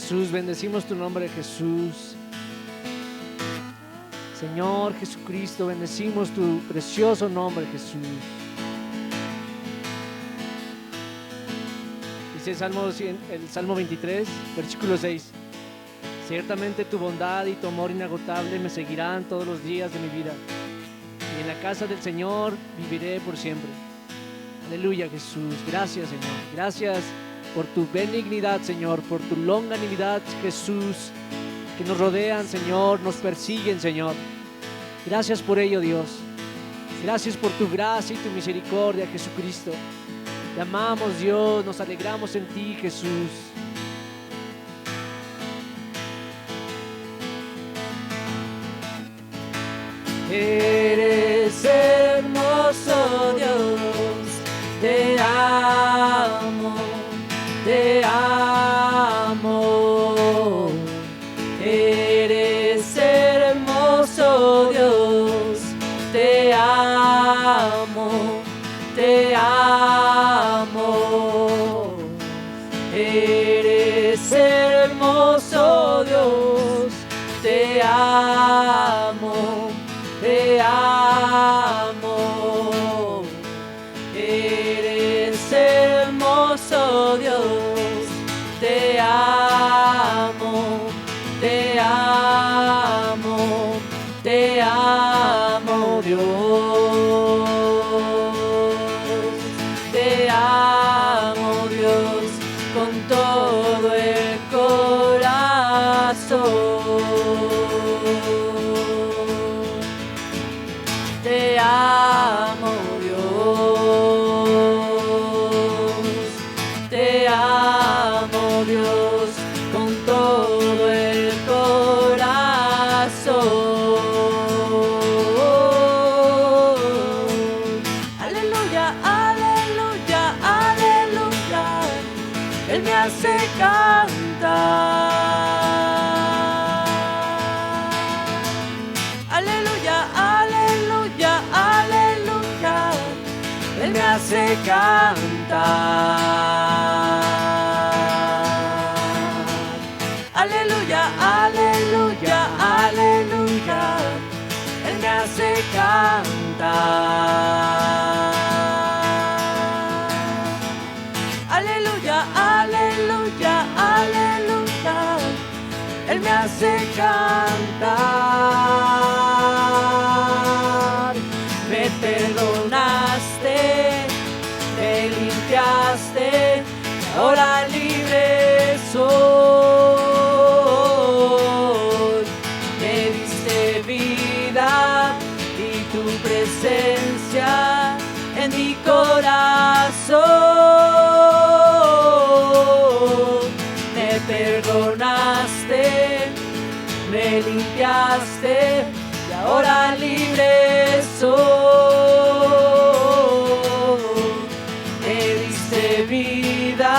Jesús, bendecimos tu nombre, Jesús. Señor Jesucristo, bendecimos tu precioso nombre, Jesús. Dice el Salmo 23, versículo 6. Ciertamente tu bondad y tu amor inagotable me seguirán todos los días de mi vida, y en la casa del Señor viviré por siempre. Aleluya, Jesús. Gracias, Señor. Gracias por tu benignidad, Señor, por tu longanimidad, Jesús, que nos rodean, Señor, nos persiguen, Señor. Gracias por ello, Dios. Gracias por tu gracia y tu misericordia, Jesucristo. Te amamos, Dios, nos alegramos en ti, Jesús. Eres hermoso, Dios, te amo, te amo. Eres hermoso, Dios, te amo, te amo. Eres hermoso, Dios, te amo, te amo. Eres hermoso, Dios, te amo, te amo, te amo, Dios. Te amo, Dios, con todo el corazón. Te amo, Dios. Te amo, Dios, con todo el corazón. Aleluya, aleluya, aleluya. Él me hace cantar. Aleluya, aleluya, aleluya. Él me hace cantar. Aleluya, aleluya, aleluya. Él me hace cantar. Aleluya, aleluya, aleluya. Él me hace cantar. Me perdonaste, me limpiaste, ahora libre soy. Me diste vida y tu presencia en mi corazón. Me perdonaste, me limpiaste y ahora libre soy. Me diste vida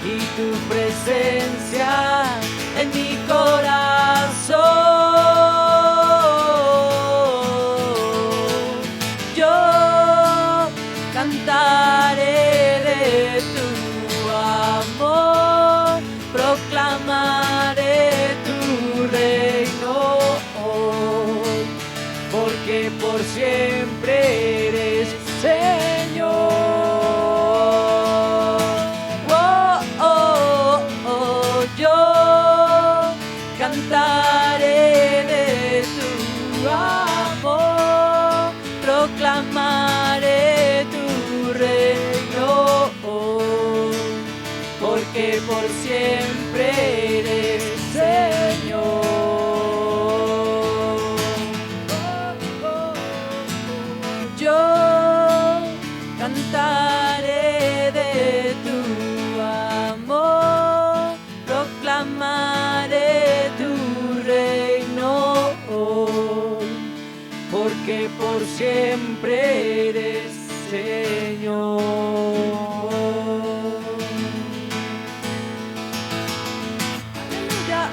y tu presencia en mi corazón. Yo cantaré de tu amor, proclamaré tu reino hoy, porque por siempre eres Señor. Oh, oh, oh, yo cantaré de tu amor, proclamaré tu reino hoy, porque por siempre eres Señor. Yo cantaré de tu amor, proclamaré tu reino hoy, porque por siempre eres Señor.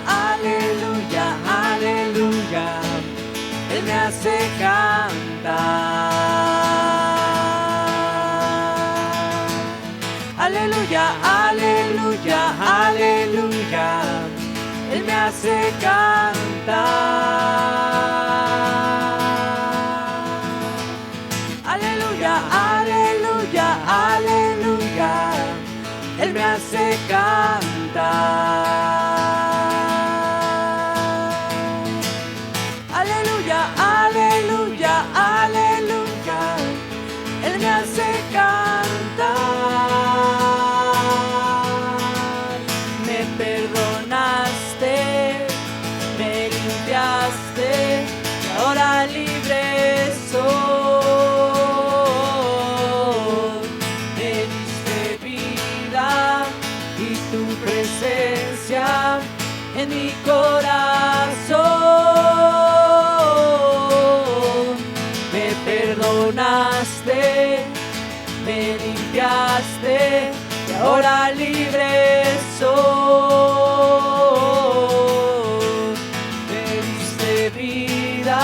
Aleluya, aleluya, Él me hace cantar. Aleluya, aleluya, aleluya, limpiaste y ahora libre soy. Me diste vida y tu presencia en mi corazón. Me perdonaste, me limpiaste y ahora libre soy. Me diste vida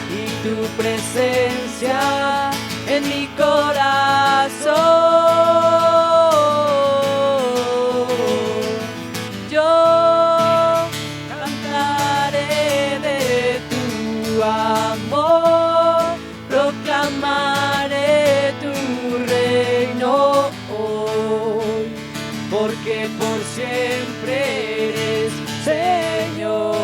y tu presencia en mi corazón. Yo cantaré de tu amor, proclamaré tu reino hoy, porque por siempre eres Señor.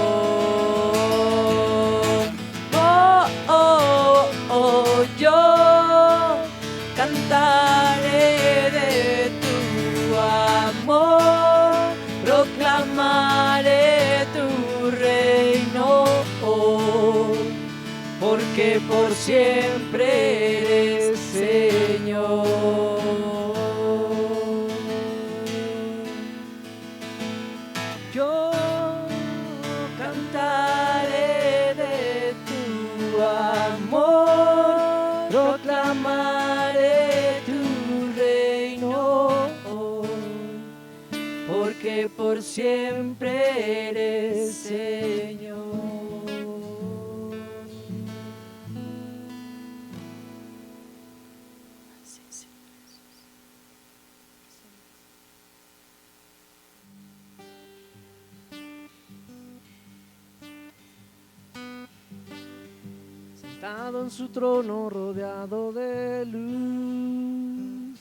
Oh, oh, oh, yo cantaré de tu amor, proclamaré tu reino hoy, porque por siempre eres Señor. Yo cantaré de tu amor, proclamaré tu reino hoy, porque por siempre eres Señor. Sentado en su trono rodeado de luz,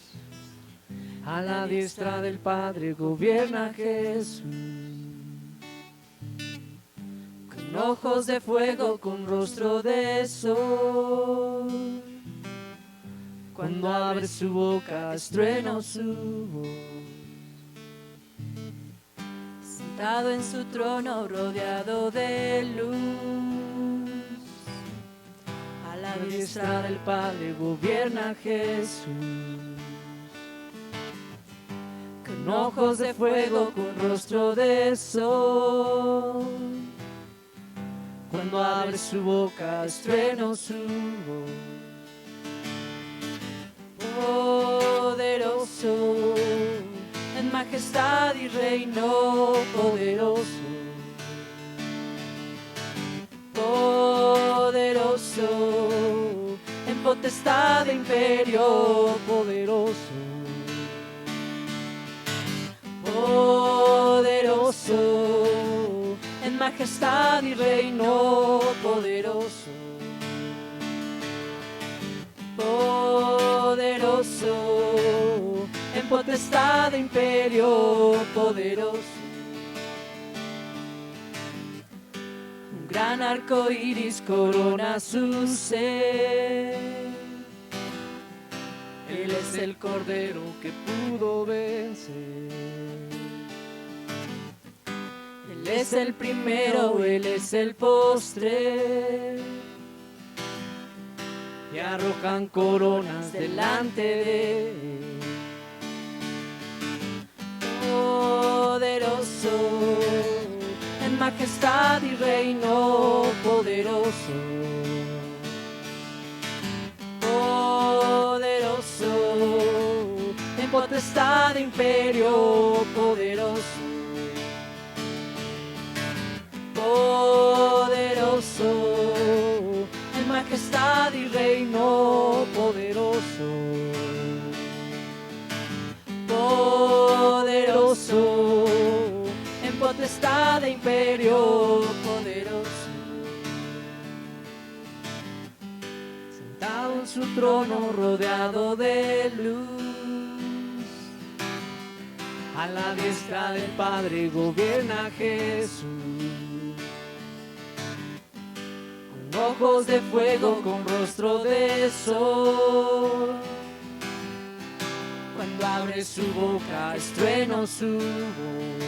a la diestra del Padre gobierna Jesús. Con ojos de fuego, con rostro de sol, Cuando abre su boca estrueno su voz. sentado en su trono rodeado de luz, a la A la diestra diestra del Padre gobierna Jesús. con ojos de fuego, con rostro de sol, Cuando abre su boca estrueno su voz. poderoso, en majestad y reino poderoso. Poderoso, en potestad de imperio Poderoso, poderoso, en majestad y reino poderoso. Poderoso, en potestad de imperio poderoso. Un gran arco iris corona su ser. Él es el Cordero que pudo vencer. Él es el primero, Él es el postre. Y arrojan coronas delante de él. Poderoso, en majestad y reino poderoso. Poderoso, en potestad de imperio poderoso. Poderoso, en majestad y reino poderoso. Poderoso, en potestad de imperio poderoso. Sentado en su trono rodeado de luz, a la diestra del Padre gobierna Jesús. con ojos de fuego, con rostro de sol. Cuando abre su boca estrueno su voz.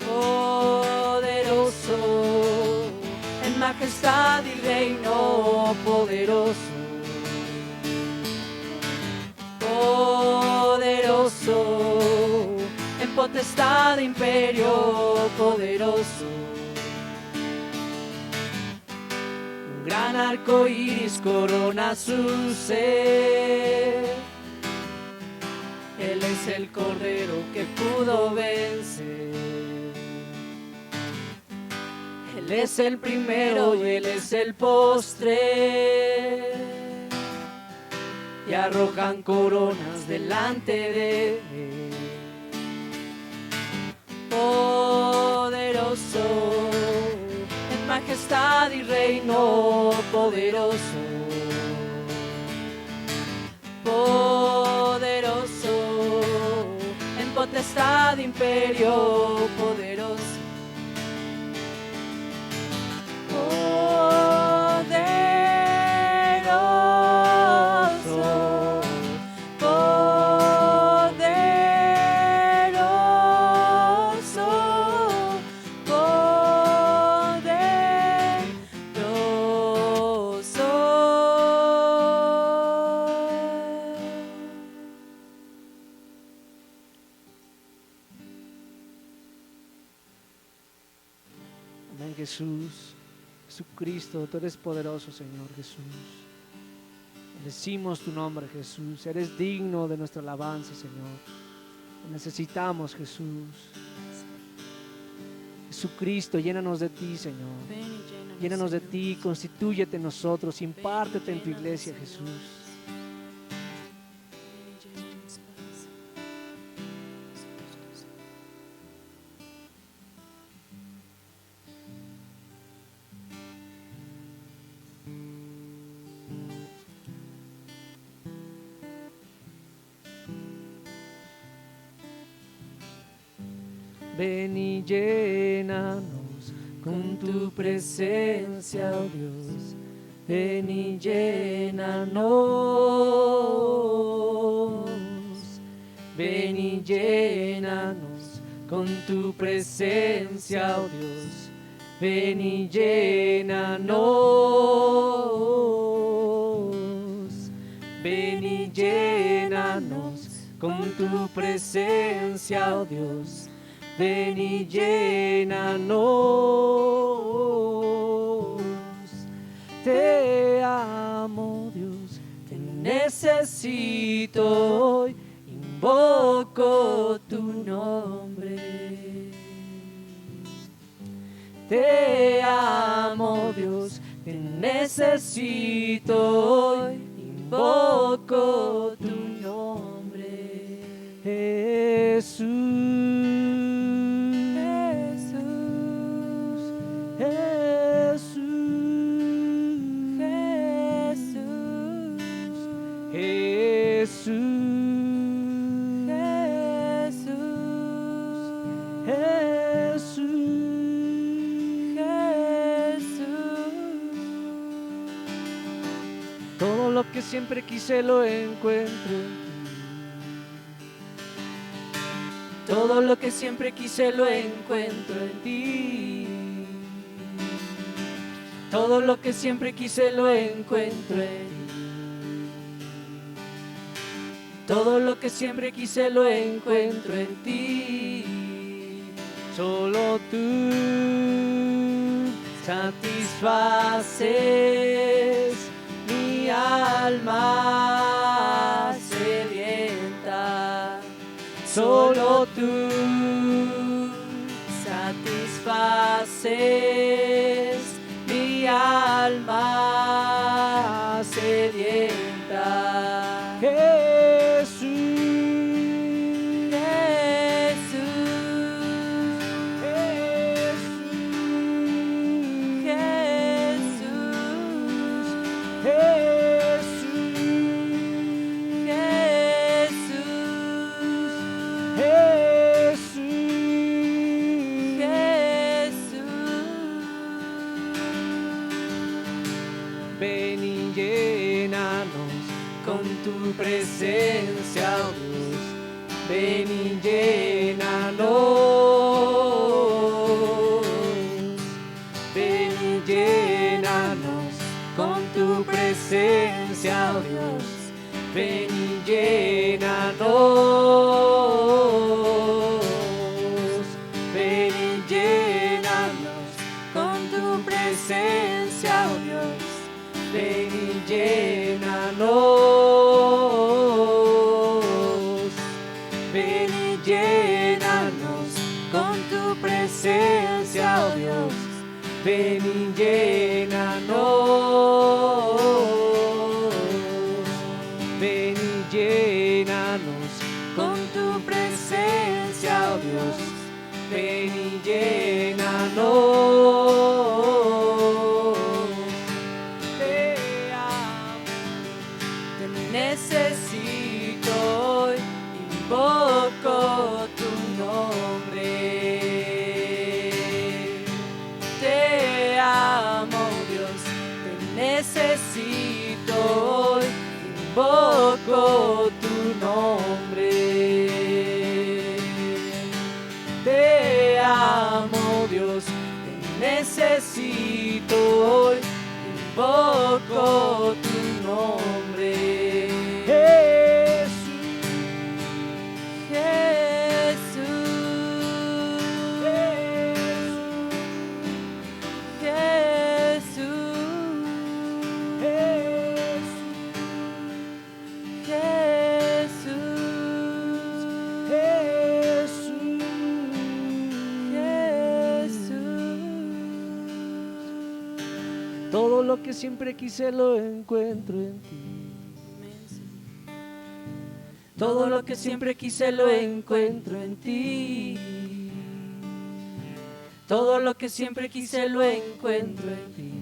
Poderoso, majestad y reino poderoso. Poderoso, en potestad de imperio poderoso. Un gran arco iris corona su ser. Él es el Cordero que pudo vencer. Él es el primero y Él es el postre. Y arrojan coronas delante de Él. Poderoso, en majestad y reino poderoso. Poderoso, en potestad, imperio poderoso. Poderoso, poderoso, poderoso. Amén, Jesús. Jesucristo, tú eres poderoso, Señor Jesús. Bendecimos tu nombre, Jesús. Eres digno de nuestra alabanza, Señor. Te necesitamos, Jesús. Jesucristo, llénanos de ti, Señor. Llénanos de ti, constitúyete en nosotros, impártete en tu iglesia, Jesús. Ven y llénanos con tu presencia, oh Dios. Ven y llénanos. Ven y llénanos con tu presencia, oh Dios. Ven y llénanos. Ven y llénanos con tu presencia, oh Dios. Ven y llénanos. Te amo, Dios, te necesito hoy, invoco tu nombre. Te amo, Dios, te necesito hoy, invoco tu nombre. Jesús. Todo lo que siempre quise lo encuentro en ti. Todo lo que siempre quise lo encuentro en ti. Todo lo que siempre quise lo encuentro en ti. Todo lo que siempre quise lo encuentro en ti. Solo tú satisfaces mi alma sedienta. Solo tú satisfaces mi alma sedienta. Jesús, ven y llénanos con tu presencia, oh Dios. Ven y llénanos. Ven y llénanos. presencia, oh Dios, ven y llénanos, ven y llénanos con tu presencia, oh Dios, ven y llénanos, ven y llénanos con tu presencia, oh Dios, ven y llénanos, ven y llénanos con tu presencia, oh Dios, ven y llénanos. Te amo, te necesito hoy, invoco tu nombre. Te amo, Dios, te necesito hoy, invoco tu nombre. Te amo, Dios, te necesito hoy, invoco tu nombre. Todo lo que siempre quise lo encuentro en ti. Todo lo que siempre quise lo encuentro en ti. Todo lo que siempre quise lo encuentro en ti.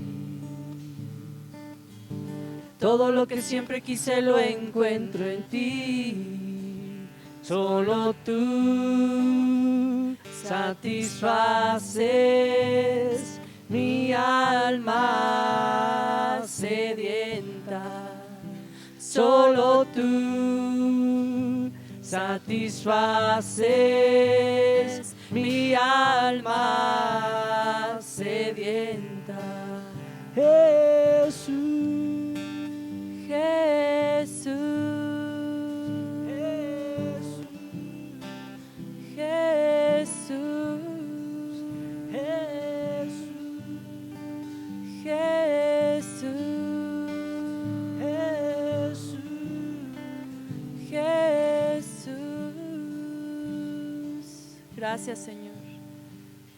Todo lo que siempre quise lo encuentro en ti. Solo tú satisfaces mi alma sedienta. Solo tú satisfaces mi alma sedienta. Jesús, Jesús, Jesús, Jesús, Jesús, Jesús, Jesús. Gracias, Señor.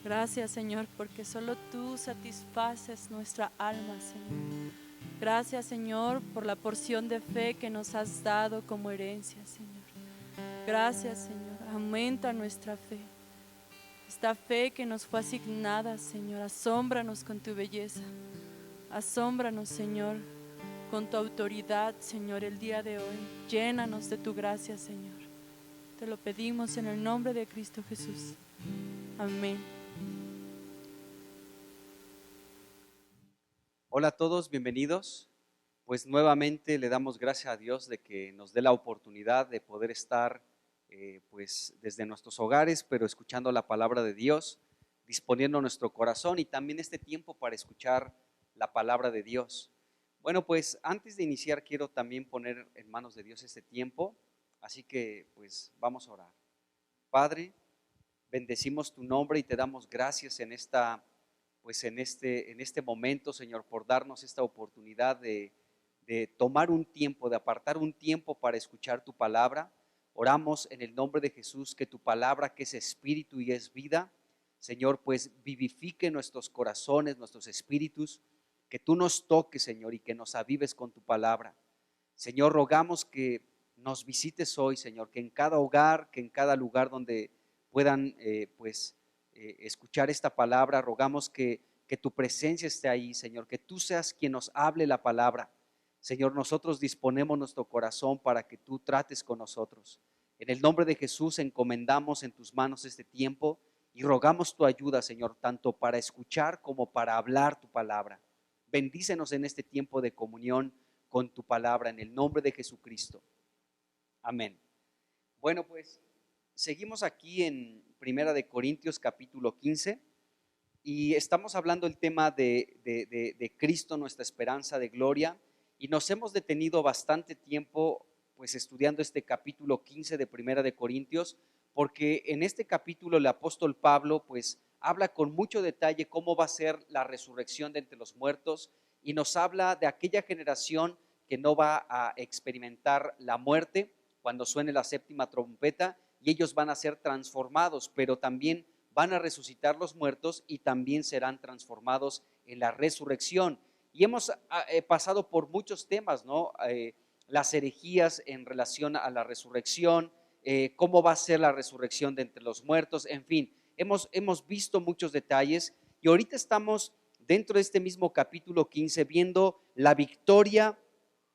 Gracias, Señor, porque solo tú satisfaces nuestra alma, Señor. Gracias, Señor, por la porción de fe que nos has dado como herencia, Señor. Gracias, Señor. Aumenta nuestra fe. Esta fe que nos fue asignada, Señor. Asómbranos con tu belleza. Asómbranos, Señor, con tu autoridad, Señor, el día de hoy. Llénanos de tu gracia, Señor. Te lo pedimos en el nombre de Cristo Jesús. Amén. Hola a todos, bienvenidos. Pues nuevamente le damos gracias a Dios de que nos dé la oportunidad de poder estar pues desde nuestros hogares, pero escuchando la palabra de Dios, disponiendo nuestro corazón y también este tiempo para escuchar la palabra de Dios. Bueno, pues antes de iniciar quiero también poner en manos de Dios este tiempo, así que pues vamos a orar. Padre, bendecimos tu nombre y te damos gracias en este momento, Señor, por darnos esta oportunidad de tomar un tiempo, de apartar un tiempo para escuchar tu palabra. Oramos en el nombre de Jesús que tu palabra, que es espíritu y es vida, Señor, pues vivifique nuestros corazones, nuestros espíritus, que tú nos toques, Señor, y que nos avives con tu palabra. Señor, rogamos que nos visites hoy, Señor, que en cada hogar, que en cada lugar donde puedan escuchar esta palabra, rogamos que tu presencia esté ahí, Señor, que tú seas quien nos hable la palabra. Señor, nosotros disponemos nuestro corazón para que tú trates con nosotros. En el nombre de Jesús encomendamos en tus manos este tiempo y rogamos tu ayuda, Señor, tanto para escuchar como para hablar tu palabra. Bendícenos en este tiempo de comunión con tu palabra, en el nombre de Jesucristo. Amén. Bueno, pues seguimos aquí en Primera de Corintios capítulo 15 y estamos hablando el tema de Cristo, nuestra esperanza de gloria. y nos hemos detenido bastante tiempo pues estudiando este capítulo 15 de Primera de Corintios, porque en este capítulo el apóstol Pablo pues habla con mucho detalle cómo va a ser la resurrección de entre los muertos y nos habla de aquella generación que no va a experimentar la muerte cuando suene la séptima trompeta, y ellos van a ser transformados, pero también van a resucitar los muertos y también serán transformados en la resurrección. Y hemos pasado por muchos temas, ¿no? Las herejías en relación a la resurrección, cómo va a ser la resurrección de entre los muertos, en fin, hemos visto muchos detalles y ahorita estamos dentro de este mismo capítulo 15 viendo la victoria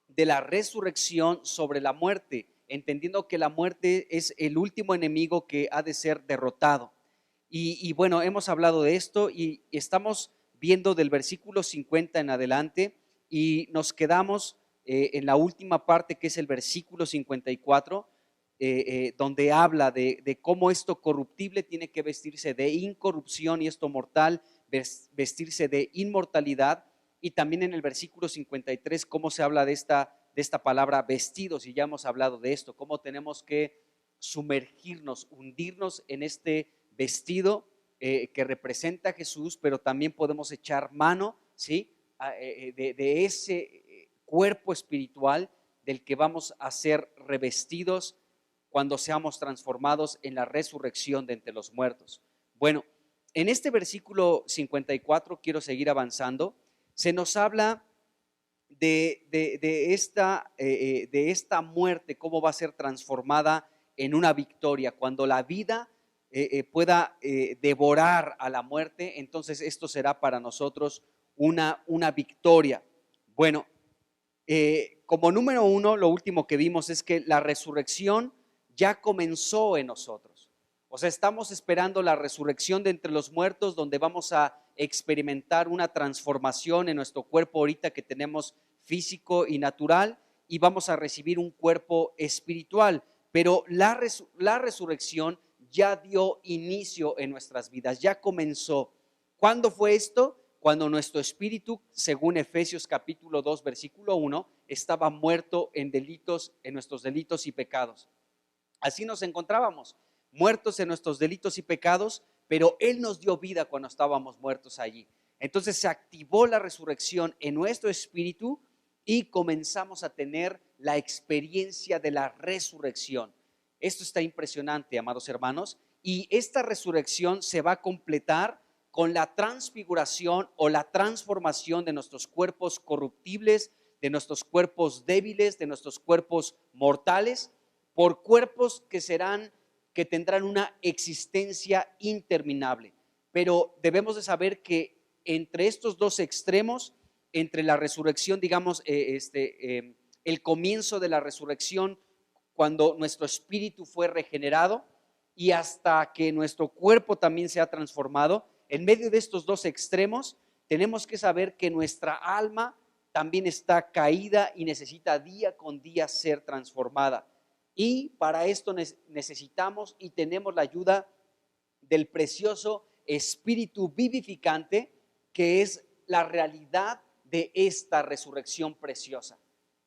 de la resurrección sobre la muerte, entendiendo que la muerte es el último enemigo que ha de ser derrotado. Y bueno, hemos hablado de esto y estamos viendo del versículo 50 en adelante y nos quedamos en la última parte, que es el versículo 54, donde habla de cómo esto corruptible tiene que vestirse de incorrupción y esto mortal vestirse de inmortalidad. Y también en el versículo 53 cómo se habla de esta palabra vestidos, y ya hemos hablado de esto, cómo tenemos que sumergirnos, hundirnos en este vestido que representa a Jesús, pero también podemos echar mano, ¿sí? de ese cuerpo espiritual del que vamos a ser revestidos cuando seamos transformados en la resurrección de entre los muertos. Bueno, en este versículo 54 quiero seguir avanzando. Se nos habla de esta muerte, cómo va a ser transformada en una victoria. Cuando la vida pueda devorar a la muerte, entonces esto será para nosotros una victoria. Bueno, como número uno, lo último que vimos es que la resurrección ya comenzó en nosotros. O sea, estamos esperando la resurrección de entre los muertos, donde vamos a experimentar una transformación en nuestro cuerpo ahorita que tenemos físico y natural, y vamos a recibir un cuerpo espiritual. Pero la resurrección ya dio inicio en nuestras vidas, ya comenzó. ¿Cuándo fue esto? Cuando nuestro espíritu, según Efesios capítulo 2, versículo 1, estaba muerto en nuestros delitos y pecados. Así nos encontrábamos, muertos en nuestros delitos y pecados, pero Él nos dio vida cuando estábamos muertos allí. Entonces se activó la resurrección en nuestro espíritu y comenzamos a tener la experiencia de la resurrección. Esto está impresionante, amados hermanos, y esta resurrección se va a completar con la transfiguración o la transformación de nuestros cuerpos corruptibles, de nuestros cuerpos débiles, de nuestros cuerpos mortales, por cuerpos que tendrán una existencia interminable. Pero debemos de saber que entre estos dos extremos, entre la resurrección, digamos, el comienzo de la resurrección, cuando nuestro espíritu fue regenerado, y hasta que nuestro cuerpo también se ha transformado, en medio de estos dos extremos, tenemos que saber que nuestra alma también está caída y necesita día con día ser transformada. Y para esto necesitamos y tenemos la ayuda del precioso Espíritu vivificante, que es la realidad de esta resurrección preciosa.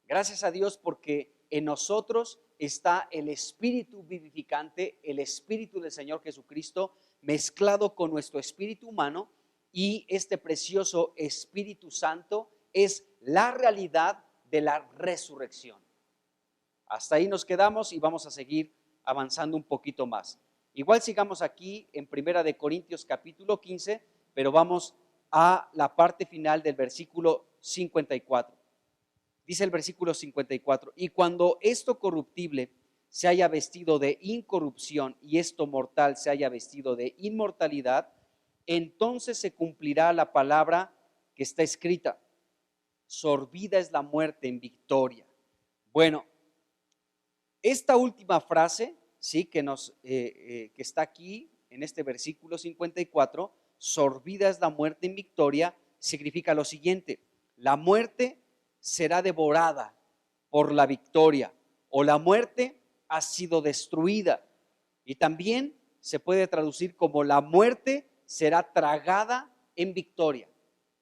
Gracias a Dios, porque en nosotros está el Espíritu vivificante, el Espíritu del Señor Jesucristo, mezclado con nuestro espíritu humano, y este precioso Espíritu Santo es la realidad de la resurrección. Hasta ahí nos quedamos y vamos a seguir avanzando un poquito más. Igual sigamos aquí en Primera de Corintios capítulo 15, pero vamos a la parte final del versículo 54. Dice el versículo 54: y cuando esto corruptible se haya vestido de incorrupción y esto mortal se haya vestido de inmortalidad, entonces se cumplirá la palabra que está escrita: sorbida es la muerte en victoria. Bueno, esta última frase, sí, que está aquí en este versículo 54, sorbida es la muerte en victoria, significa lo siguiente: la muerte será devorada por la victoria, o la muerte ha sido destruida. Y también se puede traducir como la muerte será tragada en victoria.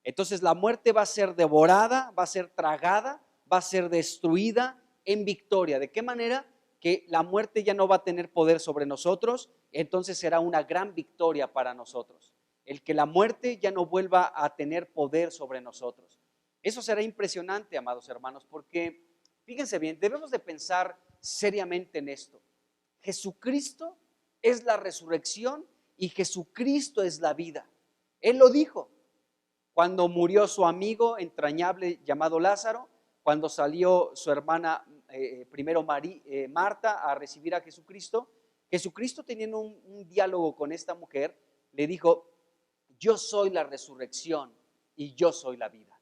Entonces la muerte va a ser devorada, va a ser tragada, va a ser destruida en victoria. ¿De qué manera? Que la muerte ya no va a tener poder sobre nosotros, entonces será una gran victoria para nosotros. El que la muerte ya no vuelva a tener poder sobre nosotros. Eso será impresionante, amados hermanos, porque fíjense bien, debemos de pensar seriamente en esto. Jesucristo es la resurrección y Jesucristo es la vida. Él lo dijo cuando murió su amigo entrañable llamado Lázaro, cuando salió su hermana primero Marta a recibir a Jesucristo. Jesucristo, teniendo un diálogo con esta mujer, le dijo: yo soy la resurrección y yo soy la vida.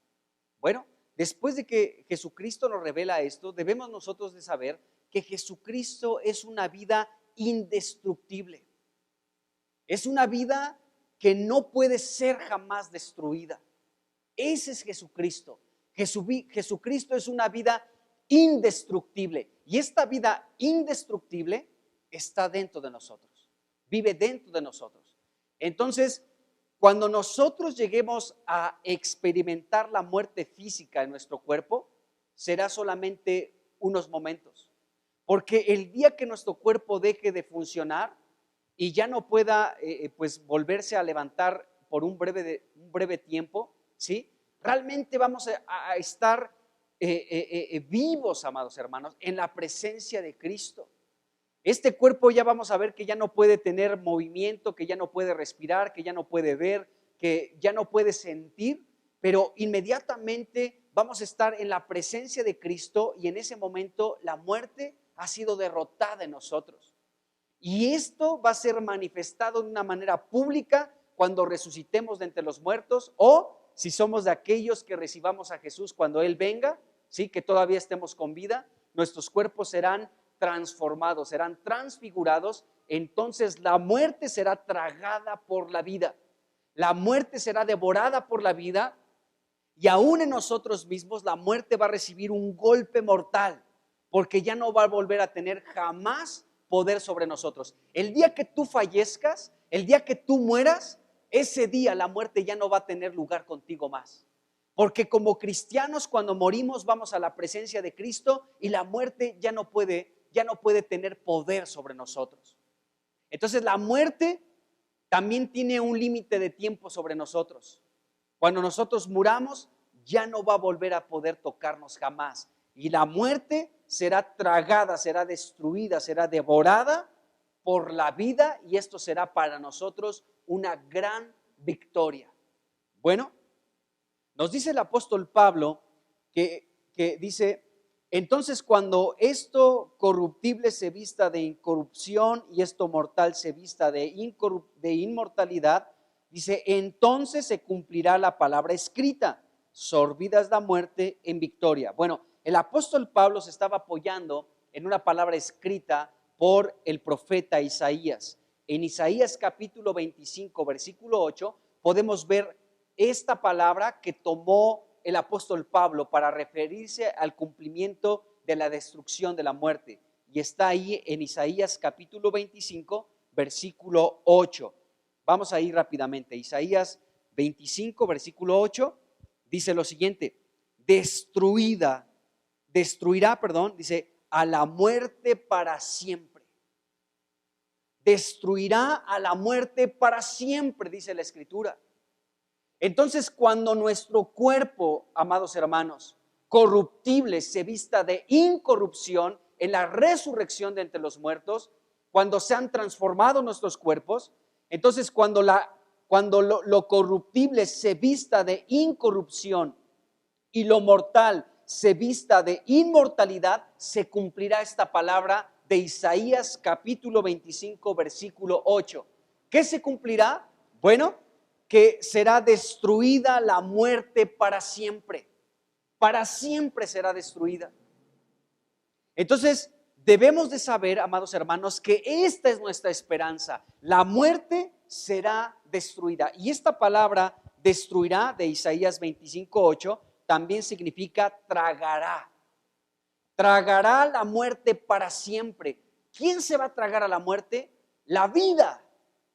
Bueno, después de que Jesucristo nos revela esto, debemos nosotros de saber que Jesucristo es una vida indestructible. Es una vida que no puede ser jamás destruida. Ese es Jesucristo. Jesucristo es una vida indestructible. Y esta vida indestructible está dentro de nosotros. Vive dentro de nosotros. Entonces, cuando nosotros lleguemos a experimentar la muerte física en nuestro cuerpo, será solamente unos momentos. Porque el día que nuestro cuerpo deje de funcionar y ya no pueda pues volverse a levantar por un breve tiempo, ¿sí? Realmente vamos a estar vivos, amados hermanos, en la presencia de Cristo. Este cuerpo ya vamos a ver que ya no puede tener movimiento, que ya no puede respirar, que ya no puede ver, que ya no puede sentir, pero inmediatamente vamos a estar en la presencia de Cristo y en ese momento la muerte ha sido derrotada en nosotros. Y esto va a ser manifestado de una manera pública cuando resucitemos de entre los muertos, o si somos de aquellos que recibamos a Jesús cuando Él venga, ¿sí? Que todavía estemos con vida, nuestros cuerpos serán transformados, serán transfigurados. Entonces la muerte será tragada por la vida, la muerte será devorada por la vida, y aún en nosotros mismos la muerte va a recibir un golpe mortal, porque ya no va a volver a tener jamás poder sobre nosotros. El día que tú fallezcas, el día que tú mueras, ese día la muerte ya no va a tener lugar contigo más. Porque como cristianos, cuando morimos vamos a la presencia de Cristo y la muerte ya no puede tener poder sobre nosotros. Entonces la muerte también tiene un límite de tiempo sobre nosotros. Cuando nosotros muramos, ya no va a volver a poder tocarnos jamás. Y la muerte será tragada, será destruida, será devorada por la vida, y esto será para nosotros una gran victoria. Bueno, nos dice el apóstol Pablo que dice: entonces cuando esto corruptible se vista de incorrupción y esto mortal se vista de inmortalidad, dice, entonces se cumplirá la palabra escrita: sorbida es la muerte en victoria. Bueno, el apóstol Pablo se estaba apoyando en una palabra escrita por el profeta Isaías. En Isaías capítulo 25, versículo 8, podemos ver esta palabra que tomó el apóstol Pablo para referirse al cumplimiento de la destrucción de la muerte. Y está ahí en Isaías capítulo 25, versículo 8. Vamos a ir rápidamente. Isaías 25, versículo 8, dice lo siguiente: destruirá, dice, a la muerte para siempre. Destruirá a la muerte para siempre, dice la Escritura. Entonces, cuando nuestro cuerpo, amados hermanos, corruptible se vista de incorrupción en la resurrección de entre los muertos, cuando se han transformado nuestros cuerpos, entonces cuando lo corruptible se vista de incorrupción y lo mortal se vista de inmortalidad, se cumplirá esta palabra de Isaías capítulo 25, versículo 8. ¿Qué se cumplirá? Bueno, que será destruida la muerte para siempre. Para siempre será destruida. Entonces, debemos de saber, amados hermanos, que esta es nuestra esperanza. La muerte será destruida. Y esta palabra destruirá de Isaías 25, 8 también significa tragará. Tragará la muerte para siempre. ¿Quién se va a tragar a la muerte? La vida.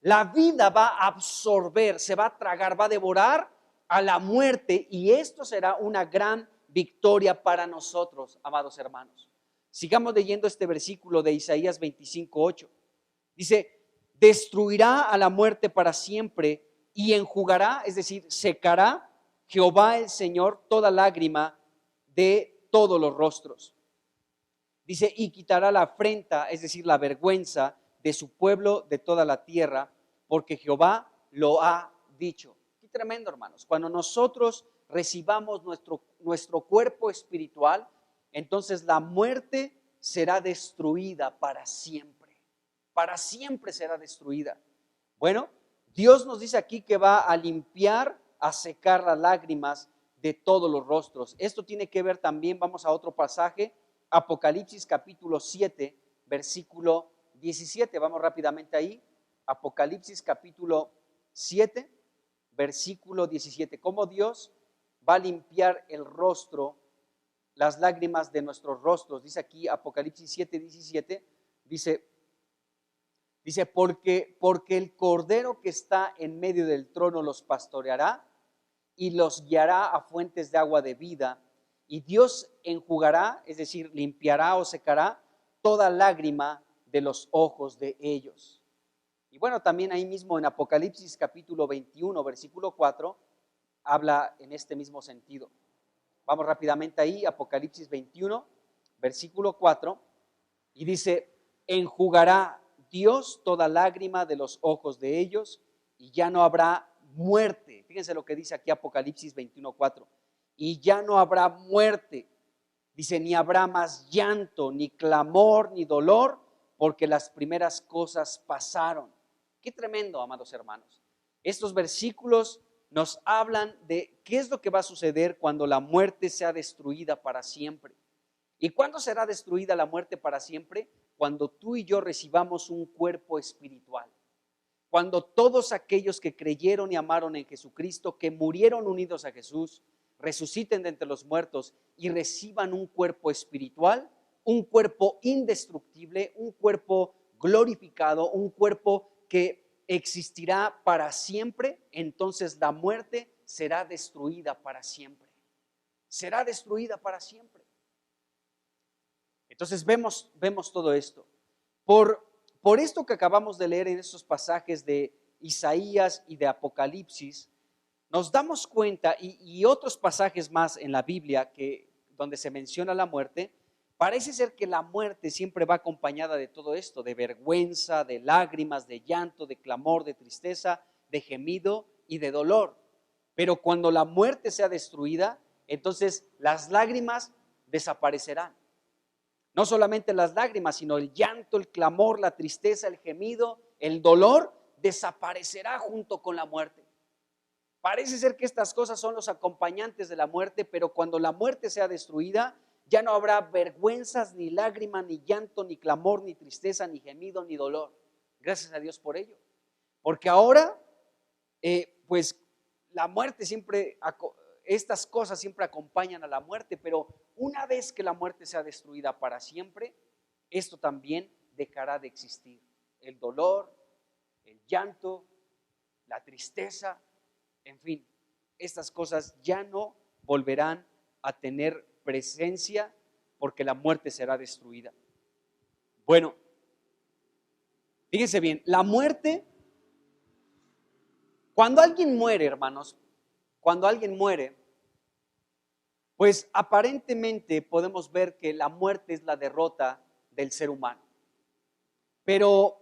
La vida va a absorber, se va a tragar, va a devorar a la muerte, y esto será una gran victoria para nosotros, amados hermanos. Sigamos leyendo este versículo de Isaías 25:8. Dice, destruirá a la muerte para siempre y enjugará, es decir, secará Jehová el Señor toda lágrima de todos los rostros. Dice, y quitará la afrenta, es decir, la vergüenza de su pueblo de toda la tierra, porque Jehová lo ha dicho. Qué tremendo, hermanos. Cuando nosotros recibamos nuestro cuerpo espiritual, entonces la muerte será destruida para siempre. Para siempre será destruida. Bueno, Dios nos dice aquí que va a limpiar, a secar las lágrimas de todos los rostros. Esto tiene que ver también, vamos a otro pasaje, Apocalipsis capítulo 7, versículo 17. Vamos rápidamente ahí. Apocalipsis capítulo 7, versículo 17. Cómo Dios va a limpiar el rostro, las lágrimas de nuestros rostros. Dice aquí Apocalipsis 7, 17. Dice, porque el Cordero que está en medio del trono los pastoreará y los guiará a fuentes de agua de vida. Y Dios enjugará, es decir, limpiará o secará toda lágrima de los ojos de ellos. Y bueno, también ahí mismo en Apocalipsis capítulo 21, versículo 4, habla en este mismo sentido. Vamos rápidamente ahí, Apocalipsis 21, versículo 4, y dice, enjugará Dios toda lágrima de los ojos de ellos y ya no habrá muerte. Fíjense lo que dice aquí Apocalipsis 21, 4. Y ya no habrá muerte. Dice, ni habrá más llanto, ni clamor, ni dolor, porque las primeras cosas pasaron. Qué tremendo, amados hermanos. Estos versículos nos hablan de qué es lo que va a suceder cuando la muerte sea destruida para siempre. ¿Y cuándo será destruida la muerte para siempre? Cuando tú y yo recibamos un cuerpo espiritual. Cuando todos aquellos que creyeron y amaron en Jesucristo, que murieron unidos a Jesús, resuciten de entre los muertos y reciban un cuerpo espiritual, un cuerpo indestructible, un cuerpo glorificado, un cuerpo que existirá para siempre, entonces la muerte será destruida para siempre. Será destruida para siempre. Entonces vemos todo esto. Por esto que acabamos de leer en estos pasajes de Isaías y de Apocalipsis, nos damos cuenta, y otros pasajes más en la Biblia donde se menciona la muerte, parece ser que la muerte siempre va acompañada de todo esto, de vergüenza, de lágrimas, de llanto, de clamor, de tristeza, de gemido y de dolor. Pero cuando la muerte sea destruida, entonces las lágrimas desaparecerán. No solamente las lágrimas, sino el llanto, el clamor, la tristeza, el gemido, el dolor desaparecerá junto con la muerte. Parece ser que estas cosas son los acompañantes de la muerte, pero cuando la muerte sea destruida, ya no habrá vergüenzas, ni lágrimas, ni llanto, ni clamor, ni tristeza, ni gemido, ni dolor. Gracias a Dios por ello. Porque ahora, pues la muerte siempre, estas cosas siempre acompañan a la muerte, pero una vez que la muerte sea destruida para siempre, esto también dejará de existir. El dolor, el llanto, la tristeza, en fin, estas cosas ya no volverán a tener presencia porque la muerte será destruida. Bueno, fíjense bien, la muerte, cuando alguien muere, hermanos, cuando alguien muere, pues aparentemente podemos ver que la muerte es la derrota del ser humano. Pero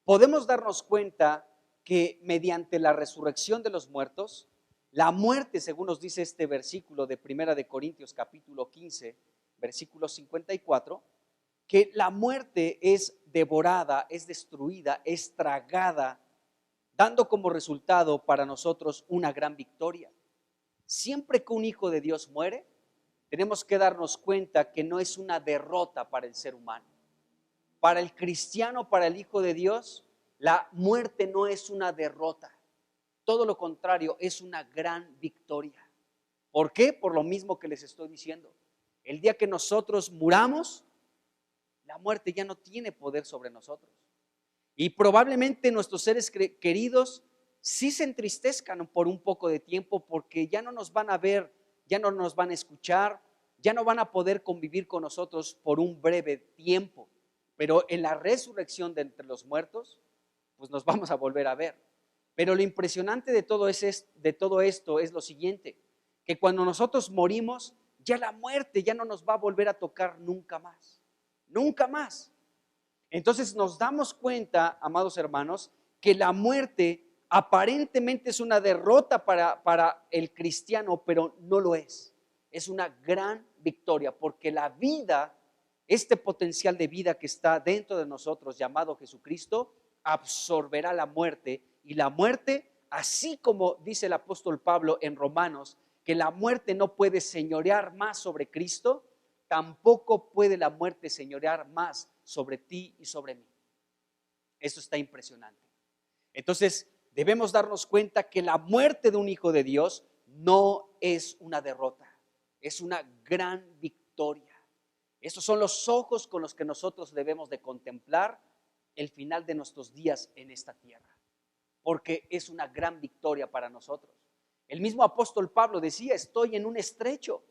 podemos darnos cuenta que mediante la resurrección de los muertos, la muerte, según nos dice este versículo de 1 de Corintios capítulo 15, versículo 54, que la muerte es devorada, es destruida, es tragada, dando como resultado para nosotros una gran victoria. Siempre que un hijo de Dios muere, tenemos que darnos cuenta que no es una derrota para el ser humano. Para el cristiano, para el hijo de Dios, la muerte no es una derrota. Todo lo contrario, es una gran victoria. ¿Por qué? Por lo mismo que les estoy diciendo. El día que nosotros muramos, la muerte ya no tiene poder sobre nosotros. Y probablemente nuestros seres queridos sí se entristezcan por un poco de tiempo porque ya no nos van a ver ya no nos van a escuchar, ya no van a poder convivir con nosotros por un breve tiempo, pero en la resurrección de entre los muertos, pues nos vamos a volver a ver. Pero lo impresionante de todo esto es lo siguiente, que cuando nosotros morimos, ya la muerte ya no nos va a volver a tocar nunca más, nunca más. Entonces nos damos cuenta, amados hermanos, que la muerte aparentemente es una derrota para el cristiano, pero no lo es. Es una gran victoria, porque la vida, este potencial de vida que está dentro de nosotros, llamado Jesucristo, absorberá la muerte. Y la muerte, así como dice el apóstol Pablo en Romanos, que la muerte no puede señorear más sobre Cristo, tampoco puede la muerte señorear más sobre ti y sobre mí. Eso está impresionante. Entonces, debemos darnos cuenta que la muerte de un hijo de Dios no es una derrota, es una gran victoria. Esos son los ojos con los que nosotros debemos de contemplar el final de nuestros días en esta tierra, porque es una gran victoria para nosotros. El mismo apóstol Pablo decía, estoy en un estrecho.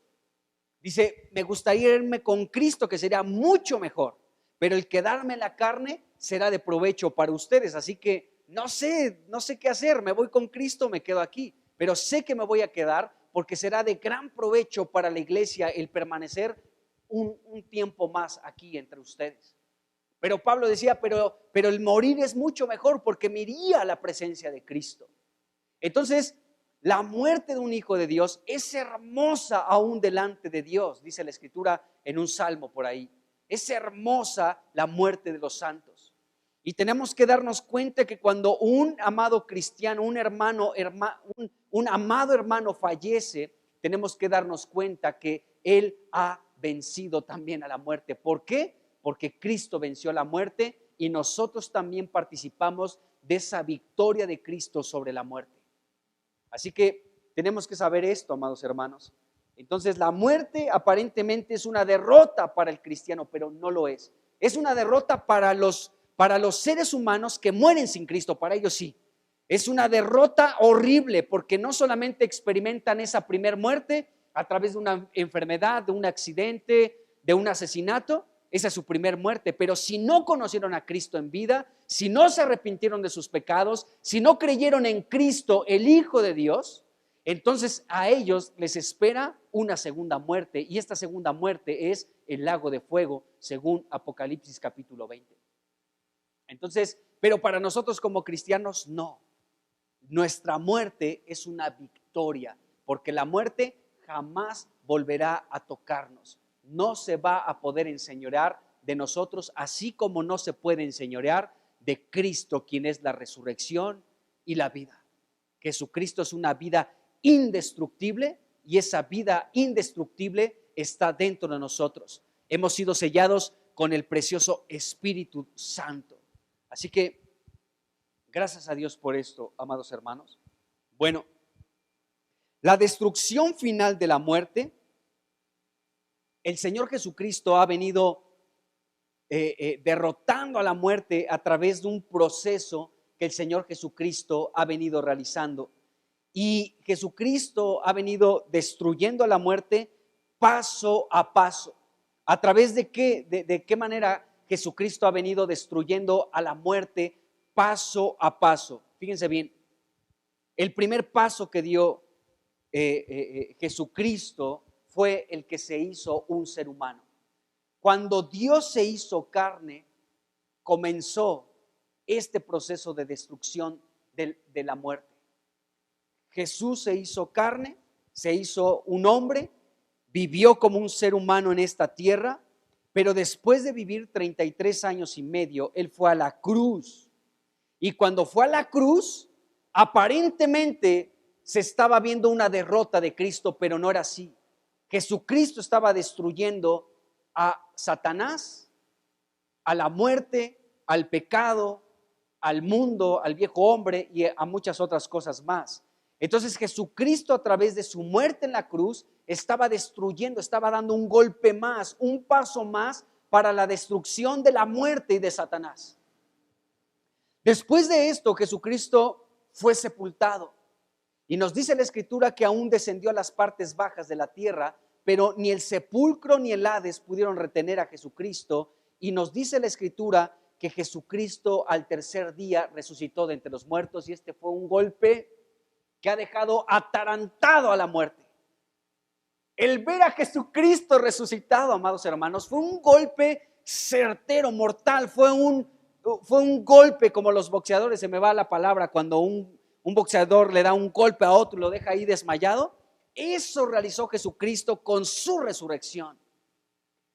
Dice, me gustaría irme con Cristo, que sería mucho mejor, pero el quedarme en la carne será de provecho para ustedes. Así que no sé qué hacer, me voy con Cristo, me quedo aquí, pero sé que me voy a quedar porque será de gran provecho para la iglesia el permanecer un tiempo más aquí entre ustedes. Pero Pablo decía, pero el morir es mucho mejor porque me iría a la presencia de Cristo. Entonces, la muerte de un hijo de Dios es hermosa aún delante de Dios, dice la Escritura en un salmo por ahí. Es hermosa la muerte de los santos. Y tenemos que darnos cuenta que cuando un amado cristiano, un amado hermano fallece, tenemos que darnos cuenta que él ha vencido también a la muerte. ¿Por qué? Porque Cristo venció la muerte y nosotros también participamos de esa victoria de Cristo sobre la muerte. Así que tenemos que saber esto, amados hermanos. Entonces, la muerte aparentemente es una derrota para el cristiano, pero no lo es. Es una derrota para los seres humanos que mueren sin Cristo, para ellos sí. Es una derrota horrible porque no solamente experimentan esa primer muerte a través de una enfermedad, de un accidente, de un asesinato. Esa es su primer muerte, pero si no conocieron a Cristo en vida, si no se arrepintieron de sus pecados, si no creyeron en Cristo, el Hijo de Dios, entonces a ellos les espera una segunda muerte, y esta segunda muerte es el lago de fuego, según Apocalipsis capítulo 20. Entonces, pero para nosotros como cristianos no. Nuestra muerte es una victoria, porque la muerte jamás volverá a tocarnos. No se va a poder enseñorear de nosotros, así como no se puede enseñorear de Cristo, quien es la resurrección y la vida. Jesucristo es una vida indestructible y esa vida indestructible está dentro de nosotros. Hemos sido sellados con el precioso Espíritu Santo. Así que, gracias a Dios por esto, amados hermanos. Bueno, la destrucción final de la muerte, el Señor Jesucristo ha venido derrotando a la muerte a través de un proceso que el Señor Jesucristo ha venido realizando. Y Jesucristo ha venido destruyendo a la muerte paso a paso. ¿A través de qué? ¿De qué manera Jesucristo ha venido destruyendo a la muerte paso a paso? Fíjense bien, el primer paso que dio Jesucristo fue el que se hizo un ser humano. Cuando Dios se hizo carne, comenzó este proceso de destrucción de la muerte. Jesús se hizo carne, se hizo un hombre, vivió como un ser humano en esta tierra, pero después de vivir 33 años y medio, Él fue a la cruz. Y cuando fue a la cruz, aparentemente se estaba viendo una derrota de Cristo, pero no era así. Jesucristo estaba destruyendo a Satanás, a la muerte, al pecado, al mundo, al viejo hombre y a muchas otras cosas más. Entonces Jesucristo, a través de su muerte en la cruz, estaba destruyendo, estaba dando un golpe más, un paso más para la destrucción de la muerte y de Satanás. Después de esto, Jesucristo fue sepultado. Y nos dice la Escritura que aún descendió a las partes bajas de la tierra, pero ni el sepulcro ni el Hades pudieron retener a Jesucristo. Y nos dice la Escritura que Jesucristo al tercer día resucitó de entre los muertos, y este fue un golpe que ha dejado atarantado a la muerte. El ver a Jesucristo resucitado, amados hermanos, fue un golpe certero, mortal, fue un golpe como los boxeadores, se me va la palabra, cuando un boxeador le da un golpe a otro y lo deja ahí desmayado. Eso realizó Jesucristo con su resurrección.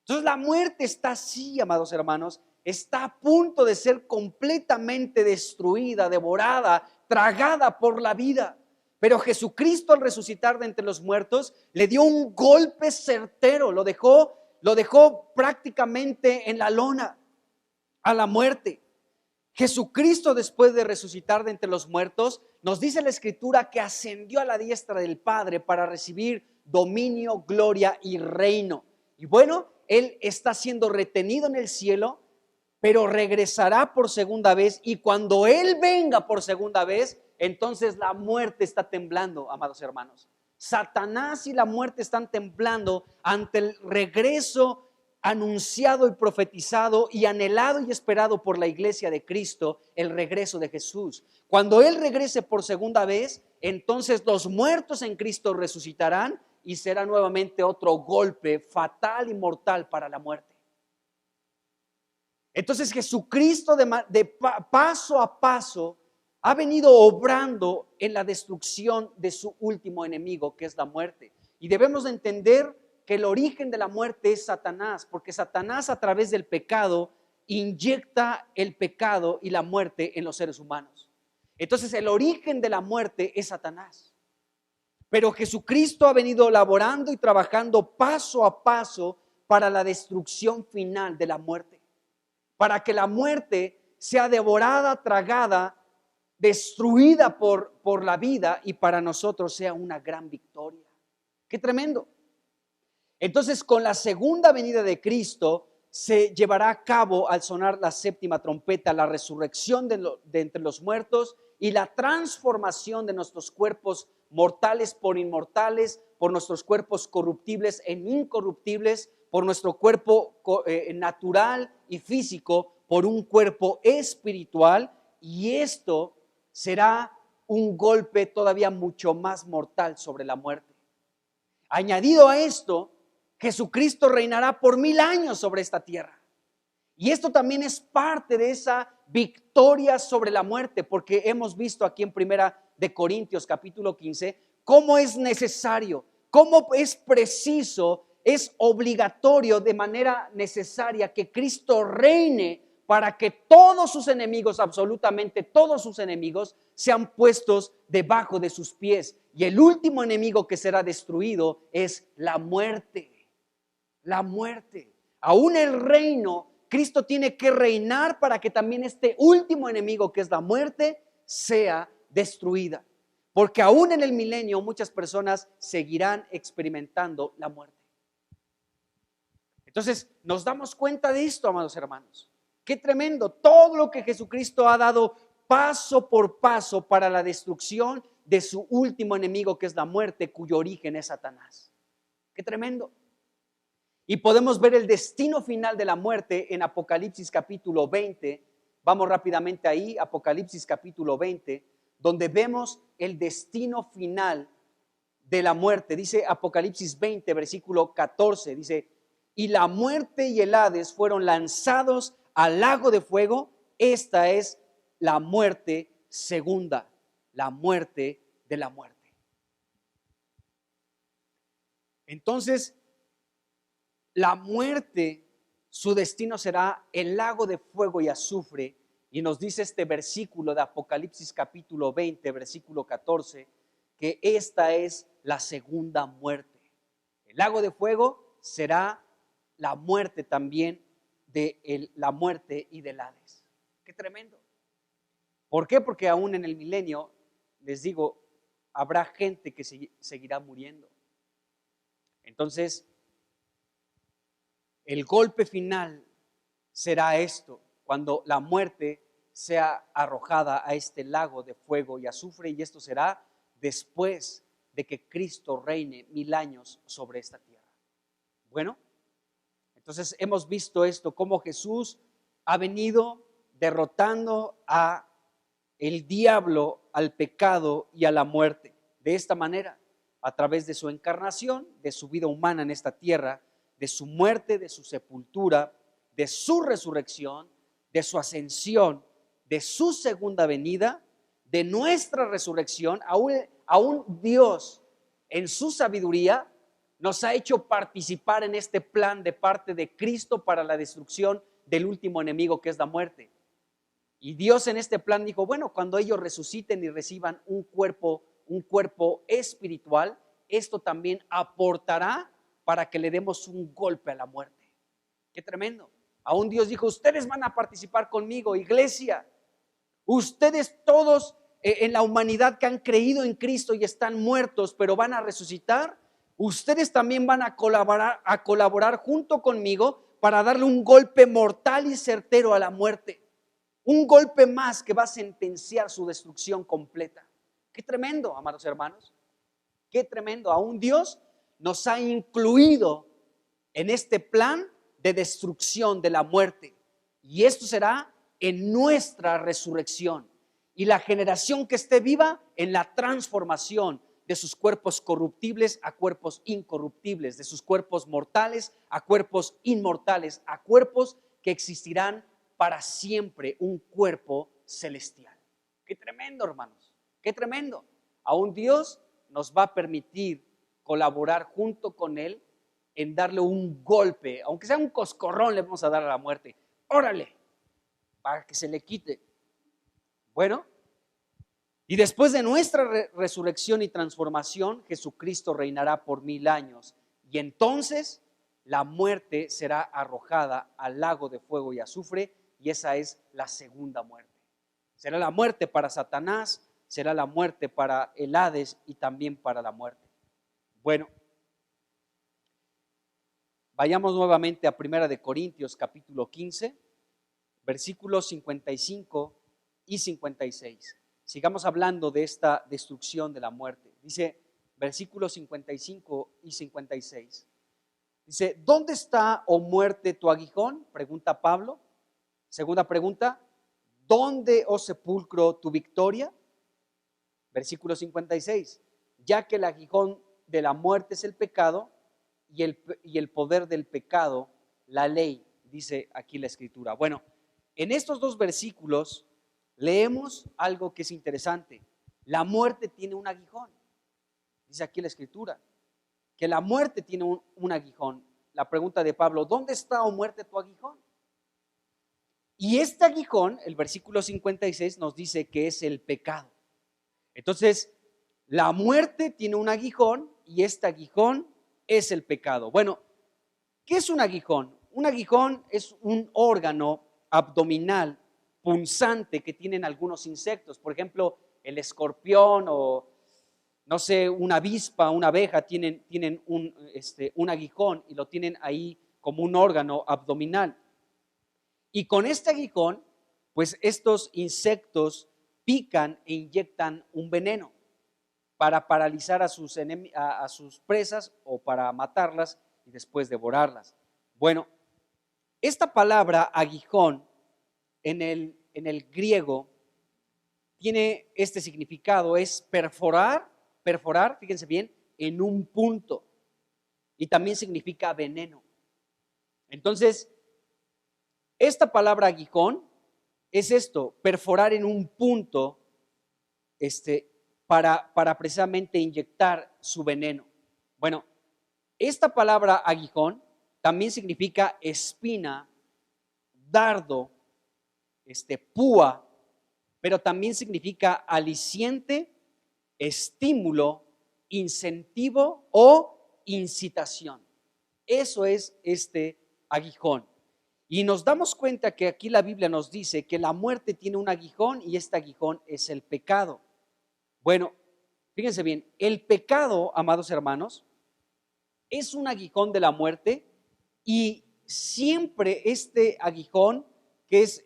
Entonces la muerte está así, amados hermanos, está a punto de ser completamente destruida, devorada, tragada por la vida. Pero Jesucristo, al resucitar de entre los muertos, le dio un golpe certero, lo dejó prácticamente en la lona a la muerte. Jesucristo, después de resucitar de entre los muertos, nos dice la Escritura que ascendió a la diestra del Padre para recibir dominio, gloria y reino. Y bueno, Él está siendo retenido en el cielo, pero regresará por segunda vez, y cuando Él venga por segunda vez, entonces la muerte está temblando, amados hermanos. Satanás y la muerte están temblando ante el regreso anunciado y profetizado y anhelado y esperado por la iglesia de Cristo, el regreso de Jesús. Cuando Él regrese por segunda vez, entonces los muertos en Cristo resucitarán y será nuevamente otro golpe fatal y mortal para la muerte. Entonces Jesucristo de paso a paso ha venido obrando en la destrucción de su último enemigo, que es la muerte. Y debemos de entender que el origen de la muerte es Satanás, porque Satanás, a través del pecado, inyecta el pecado y la muerte en los seres humanos. Entonces el origen de la muerte es Satanás. Pero Jesucristo ha venido laborando y trabajando paso a paso para la destrucción final de la muerte, para que la muerte sea devorada, tragada, destruida por la vida, y para nosotros sea una gran victoria. ¡Qué tremendo! Entonces, con la segunda venida de Cristo se llevará a cabo, al sonar la séptima trompeta, la resurrección de entre los muertos y la transformación de nuestros cuerpos mortales por inmortales, por nuestros cuerpos corruptibles en incorruptibles, por nuestro cuerpo natural y físico por un cuerpo espiritual, y esto será un golpe todavía mucho más mortal sobre la muerte. Añadido a esto, Jesucristo reinará por 1000 años sobre esta tierra. Y esto también es parte de esa victoria sobre la muerte, porque hemos visto aquí en Primera de Corintios capítulo 15 cómo es necesario, cómo es preciso, es obligatorio de manera necesaria que Cristo reine para que todos sus enemigos, absolutamente todos sus enemigos, sean puestos debajo de sus pies. Y el último enemigo que será destruido es la muerte. La muerte. Aún el reino, Cristo tiene que reinar para que también este último enemigo, que es la muerte, sea destruida. Porque aún en el milenio muchas personas seguirán experimentando la muerte. Entonces nos damos cuenta de esto, amados hermanos. Qué tremendo, todo lo que Jesucristo ha dado paso por paso para la destrucción de su último enemigo, que es la muerte, cuyo origen es Satanás. Qué tremendo. Y podemos ver el destino final de la muerte en Apocalipsis capítulo 20. Vamos rápidamente ahí, Apocalipsis capítulo 20, donde vemos el destino final de la muerte. Dice Apocalipsis 20, versículo 14, dice: y la muerte y el Hades fueron lanzados al lago de fuego. Esta es la muerte segunda, la muerte de la muerte. Entonces, la muerte, su destino será el lago de fuego y azufre. Y nos dice este versículo de Apocalipsis capítulo 20, versículo 14, que esta es la segunda muerte. El lago de fuego será la muerte también de la muerte y del Hades. Qué tremendo. ¿Por qué? Porque aún en el milenio, les digo, habrá gente que seguirá muriendo. Entonces, el golpe final será esto, cuando la muerte sea arrojada a este lago de fuego y azufre, y esto será después de que Cristo reine 1000 años sobre esta tierra. Bueno, entonces hemos visto esto, cómo Jesús ha venido derrotando a el diablo, al pecado y a la muerte. De esta manera, a través de su encarnación, de su vida humana en esta tierra, de su muerte, de su sepultura, de su resurrección, de su ascensión, de su segunda venida, de nuestra resurrección, aún Dios en su sabiduría nos ha hecho participar en este plan de parte de Cristo para la destrucción del último enemigo, que es la muerte. Y Dios en este plan dijo, bueno, cuando ellos resuciten y reciban un cuerpo espiritual, esto también aportará para que le demos un golpe a la muerte. Qué tremendo. Aún Dios dijo, ustedes van a participar conmigo, iglesia. Ustedes todos en la humanidad que han creído en Cristo y están muertos, pero van a resucitar. Ustedes también van a colaborar junto conmigo para darle un golpe mortal y certero a la muerte. Un golpe más que va a sentenciar su destrucción completa. Qué tremendo, amados hermanos. Qué tremendo. Aún Dios nos ha incluido en este plan de destrucción de la muerte. Y esto será en nuestra resurrección. Y la generación que esté viva en la transformación de sus cuerpos corruptibles a cuerpos incorruptibles, de sus cuerpos mortales a cuerpos inmortales, a cuerpos que existirán para siempre, un cuerpo celestial. Qué tremendo, hermanos, qué tremendo. Aún Dios nos va a permitir colaborar junto con Él en darle un golpe, aunque sea un coscorrón le vamos a dar a la muerte. Órale, para que se le quite. Bueno, y después de nuestra resurrección y transformación, Jesucristo reinará por 1000 años. Y entonces la muerte será arrojada al lago de fuego y azufre, y esa es la segunda muerte. Será la muerte para Satanás, será la muerte para el Hades y también para la muerte. Bueno, vayamos nuevamente a 1 Corintios capítulo 15, versículos 55 y 56. Sigamos hablando de esta destrucción de la muerte. Dice versículos 55 y 56. Dice, ¿dónde está, oh muerte, tu aguijón? Pregunta Pablo. Segunda pregunta, ¿dónde, oh sepulcro, tu victoria? Versículo 56, ya que el aguijón de la muerte es el pecado y el poder del pecado, la ley, dice aquí la escritura. Bueno, en estos dos versículos leemos algo que es interesante. La muerte tiene un aguijón, dice aquí la escritura, que la muerte tiene un aguijón. La pregunta de Pablo, ¿dónde está, oh muerte, tu aguijón? Y este aguijón, el versículo 56 nos dice que es el pecado. Entonces, la muerte tiene un aguijón y este aguijón es el pecado. Bueno, ¿qué es un aguijón? Un aguijón es un órgano abdominal punzante que tienen algunos insectos. Por ejemplo, el escorpión o, no sé, una avispa, una abeja tienen un aguijón y lo tienen ahí como un órgano abdominal. Y con este aguijón, pues estos insectos pican e inyectan un veneno para paralizar a sus presas o para matarlas y después devorarlas. Bueno, esta palabra aguijón en el griego tiene este significado, es perforar, fíjense bien, en un punto, y también significa veneno. Entonces, esta palabra aguijón es esto, perforar en un punto para precisamente inyectar su veneno. Bueno, esta palabra aguijón también significa espina, dardo, púa, pero también significa aliciente, estímulo, incentivo o incitación. Eso es este aguijón. Y nos damos cuenta que aquí la Biblia nos dice que la muerte tiene un aguijón y este aguijón es el pecado. Bueno, fíjense bien, el pecado, amados hermanos, es un aguijón de la muerte y siempre este aguijón que es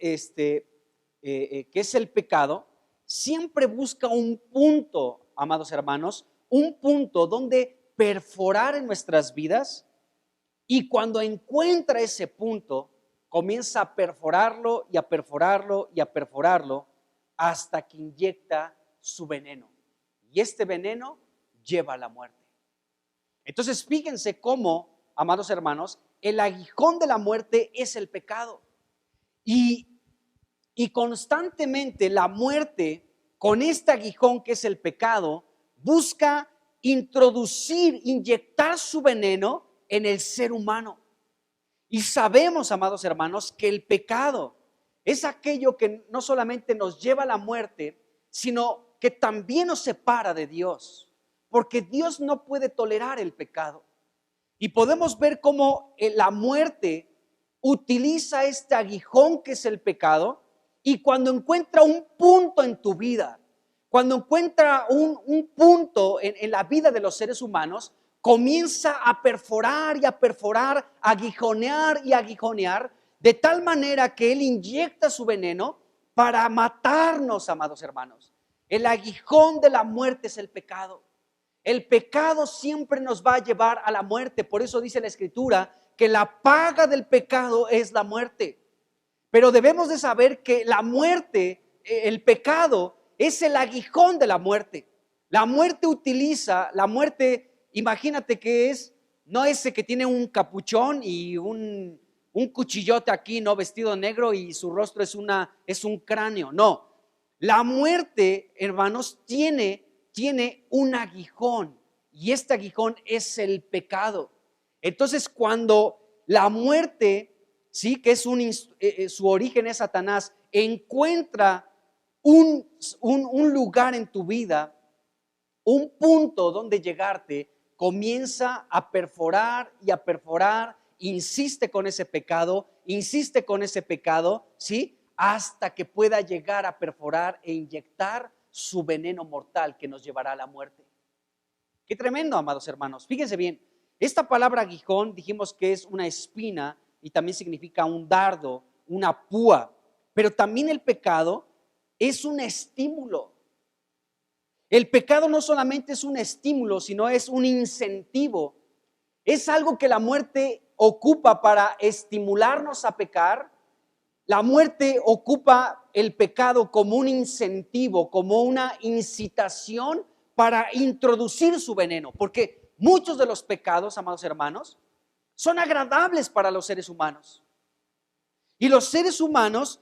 el pecado, siempre busca un punto amados hermanos, un punto donde perforar en nuestras vidas, y cuando encuentra ese punto, comienza a perforarlo y a perforarlo y a perforarlo hasta que inyecta su veneno. Y este veneno lleva a la muerte. Entonces, fíjense cómo, amados hermanos, el aguijón de la muerte es el pecado. Y constantemente la muerte, con este aguijón que es el pecado, busca introducir, inyectar su veneno en el ser humano. Y sabemos, amados hermanos, que el pecado es aquello que no solamente nos lleva a la muerte, sino que también nos separa de Dios, porque Dios no puede tolerar el pecado. Y podemos ver cómo la muerte utiliza este aguijón que es el pecado, y cuando encuentra un punto en tu vida, cuando encuentra un punto en la vida de los seres humanos, comienza a perforar y a perforar, a aguijonear y a aguijonear, de tal manera que Él inyecta su veneno para matarnos, amados hermanos. El aguijón de la muerte es el pecado. El pecado siempre nos va a llevar a la muerte. Por eso dice la Escritura que la paga del pecado es la muerte. Pero debemos de saber que la muerte, el pecado, es el aguijón de la muerte. La muerte utiliza, imagínate que no ese que tiene un capuchón y un cuchillote aquí, no, vestido negro, y su rostro es un cráneo. No, la muerte, hermanos, tiene un aguijón, y este aguijón es el pecado. Entonces, cuando la muerte, sí, que es su origen es Satanás, encuentra un lugar en tu vida, un punto donde llegarte, comienza a perforar y a perforar, insiste con ese pecado, ¿sí? Hasta que pueda llegar a perforar e inyectar su veneno mortal que nos llevará a la muerte. Qué tremendo, amados hermanos. Fíjense bien, esta palabra aguijón dijimos que es una espina y también significa un dardo, una púa, pero también el pecado es un estímulo. El pecado no solamente es un estímulo, sino es un incentivo. Es algo que la muerte ocupa para estimularnos a pecar. La muerte ocupa el pecado como un incentivo, como una incitación para introducir su veneno, porque muchos de los pecados, amados hermanos, son agradables para los seres humanos. Y los seres humanos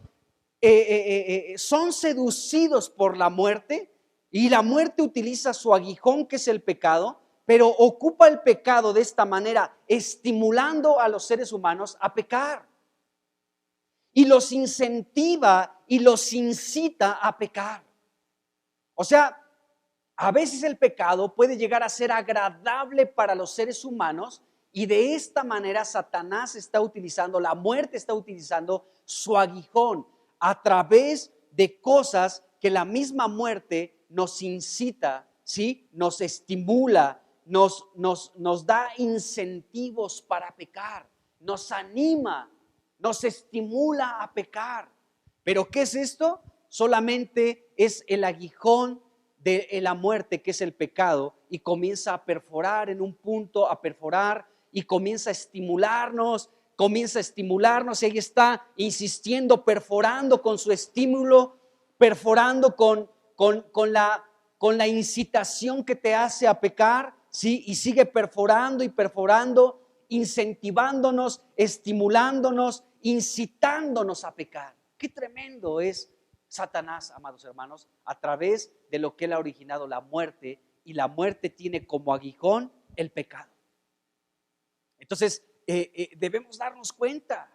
son seducidos por la muerte, y la muerte utiliza su aguijón, que es el pecado, pero ocupa el pecado de esta manera, estimulando a los seres humanos a pecar. Y los incentiva y los incita a pecar. O sea, a veces el pecado puede llegar a ser agradable para los seres humanos, y de esta manera Satanás está utilizando, la muerte está utilizando su aguijón a través de cosas que la misma muerte nos incita, ¿sí? Nos estimula, nos da incentivos para pecar, nos anima, nos estimula a pecar. ¿Pero qué es esto? Solamente es el aguijón de la muerte, que es el pecado, y comienza a perforar en un punto, a perforar, y comienza a estimularnos, y ahí está insistiendo, perforando con su estímulo, perforando con la incitación que te hace a pecar, ¿sí? Y sigue perforando y perforando, incentivándonos, estimulándonos, incitándonos a pecar. Qué tremendo es Satanás, amados hermanos, a través de lo que él ha originado, la muerte, y la muerte tiene como aguijón el pecado. Entonces, debemos darnos cuenta.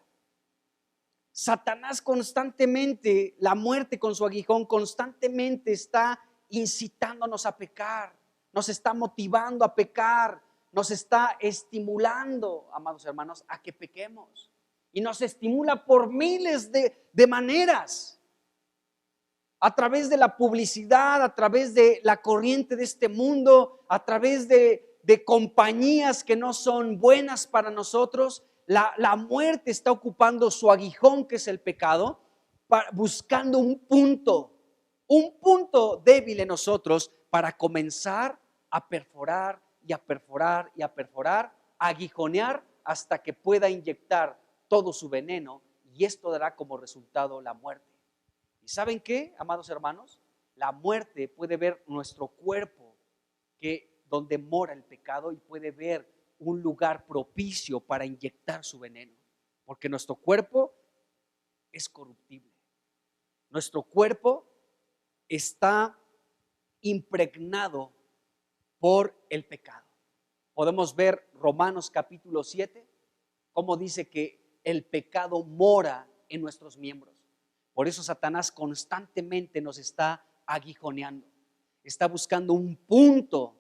Satanás constantemente, la muerte con su aguijón, constantemente está incitándonos a pecar, nos está motivando a pecar, nos está estimulando, amados hermanos, a que pequemos. Y nos estimula por miles de maneras. A través de la publicidad, a través de la corriente de este mundo, a través de compañías que no son buenas para nosotros. La muerte está ocupando su aguijón, que es el pecado, buscando un punto un punto débil en nosotros para comenzar a perforar y a perforar y a perforar, a aguijonear hasta que pueda inyectar todo su veneno, y esto dará como resultado la muerte. ¿Y saben qué, amados hermanos? La muerte puede ver nuestro cuerpo, que donde mora el pecado, y puede ver un lugar propicio para inyectar su veneno, porque nuestro cuerpo es corruptible. Nuestro cuerpo está impregnado por el pecado. Podemos ver Romanos capítulo 7, cómo dice que el pecado mora en nuestros miembros. Por eso Satanás constantemente nos está aguijoneando. Está buscando un punto,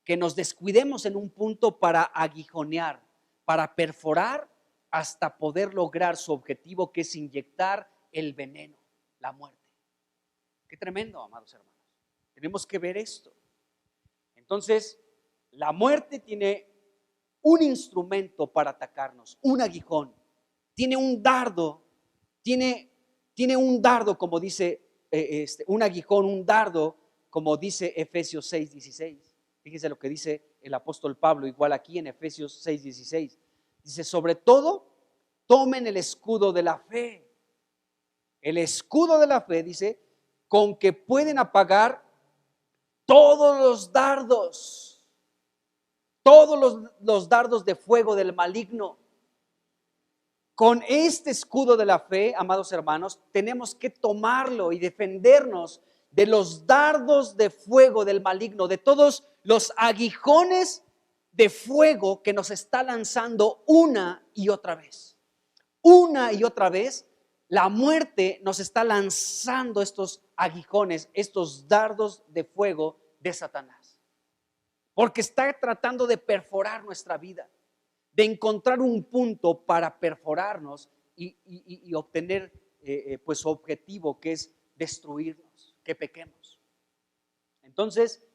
que nos descuidemos en un punto para aguijonear, para perforar hasta poder lograr su objetivo, que es inyectar el veneno, la muerte. Qué tremendo, amados hermanos. Tenemos que ver esto. Entonces, la muerte tiene un instrumento para atacarnos, un aguijón. Tiene un dardo, tiene un dardo, como dice, un aguijón, un dardo, como dice Efesios 6:16. Fíjense lo que dice el apóstol Pablo, igual aquí en Efesios 6:16. Dice, sobre todo, tomen el escudo de la fe. El escudo de la fe, dice, con que pueden apagar todos los dardos, todos los dardos de fuego del maligno. Con este escudo de la fe, amados hermanos, tenemos que tomarlo y defendernos de los dardos de fuego del maligno, de todos los aguijones de fuego que nos está lanzando una y otra vez. Una y otra vez, la muerte nos está lanzando estos aguijones, estos dardos de fuego de Satanás. Porque está tratando de perforar nuestra vida, de encontrar un punto para perforarnos y obtener pues su objetivo, que es destruirnos, que pequemos. Entonces,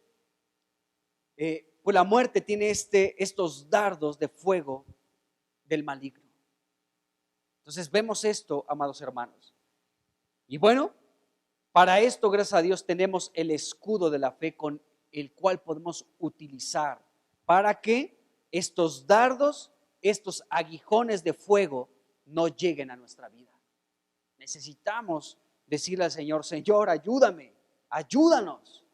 pues la muerte tiene estos dardos de fuego del maligno. Entonces vemos esto, amados hermanos. Y bueno, para esto, gracias a Dios, tenemos el escudo de la fe, con el cual podemos utilizar para que estos dardos, estos aguijones de fuego no lleguen a nuestra vida. Necesitamos decirle al Señor, Señor, ayúdame, ayúdanos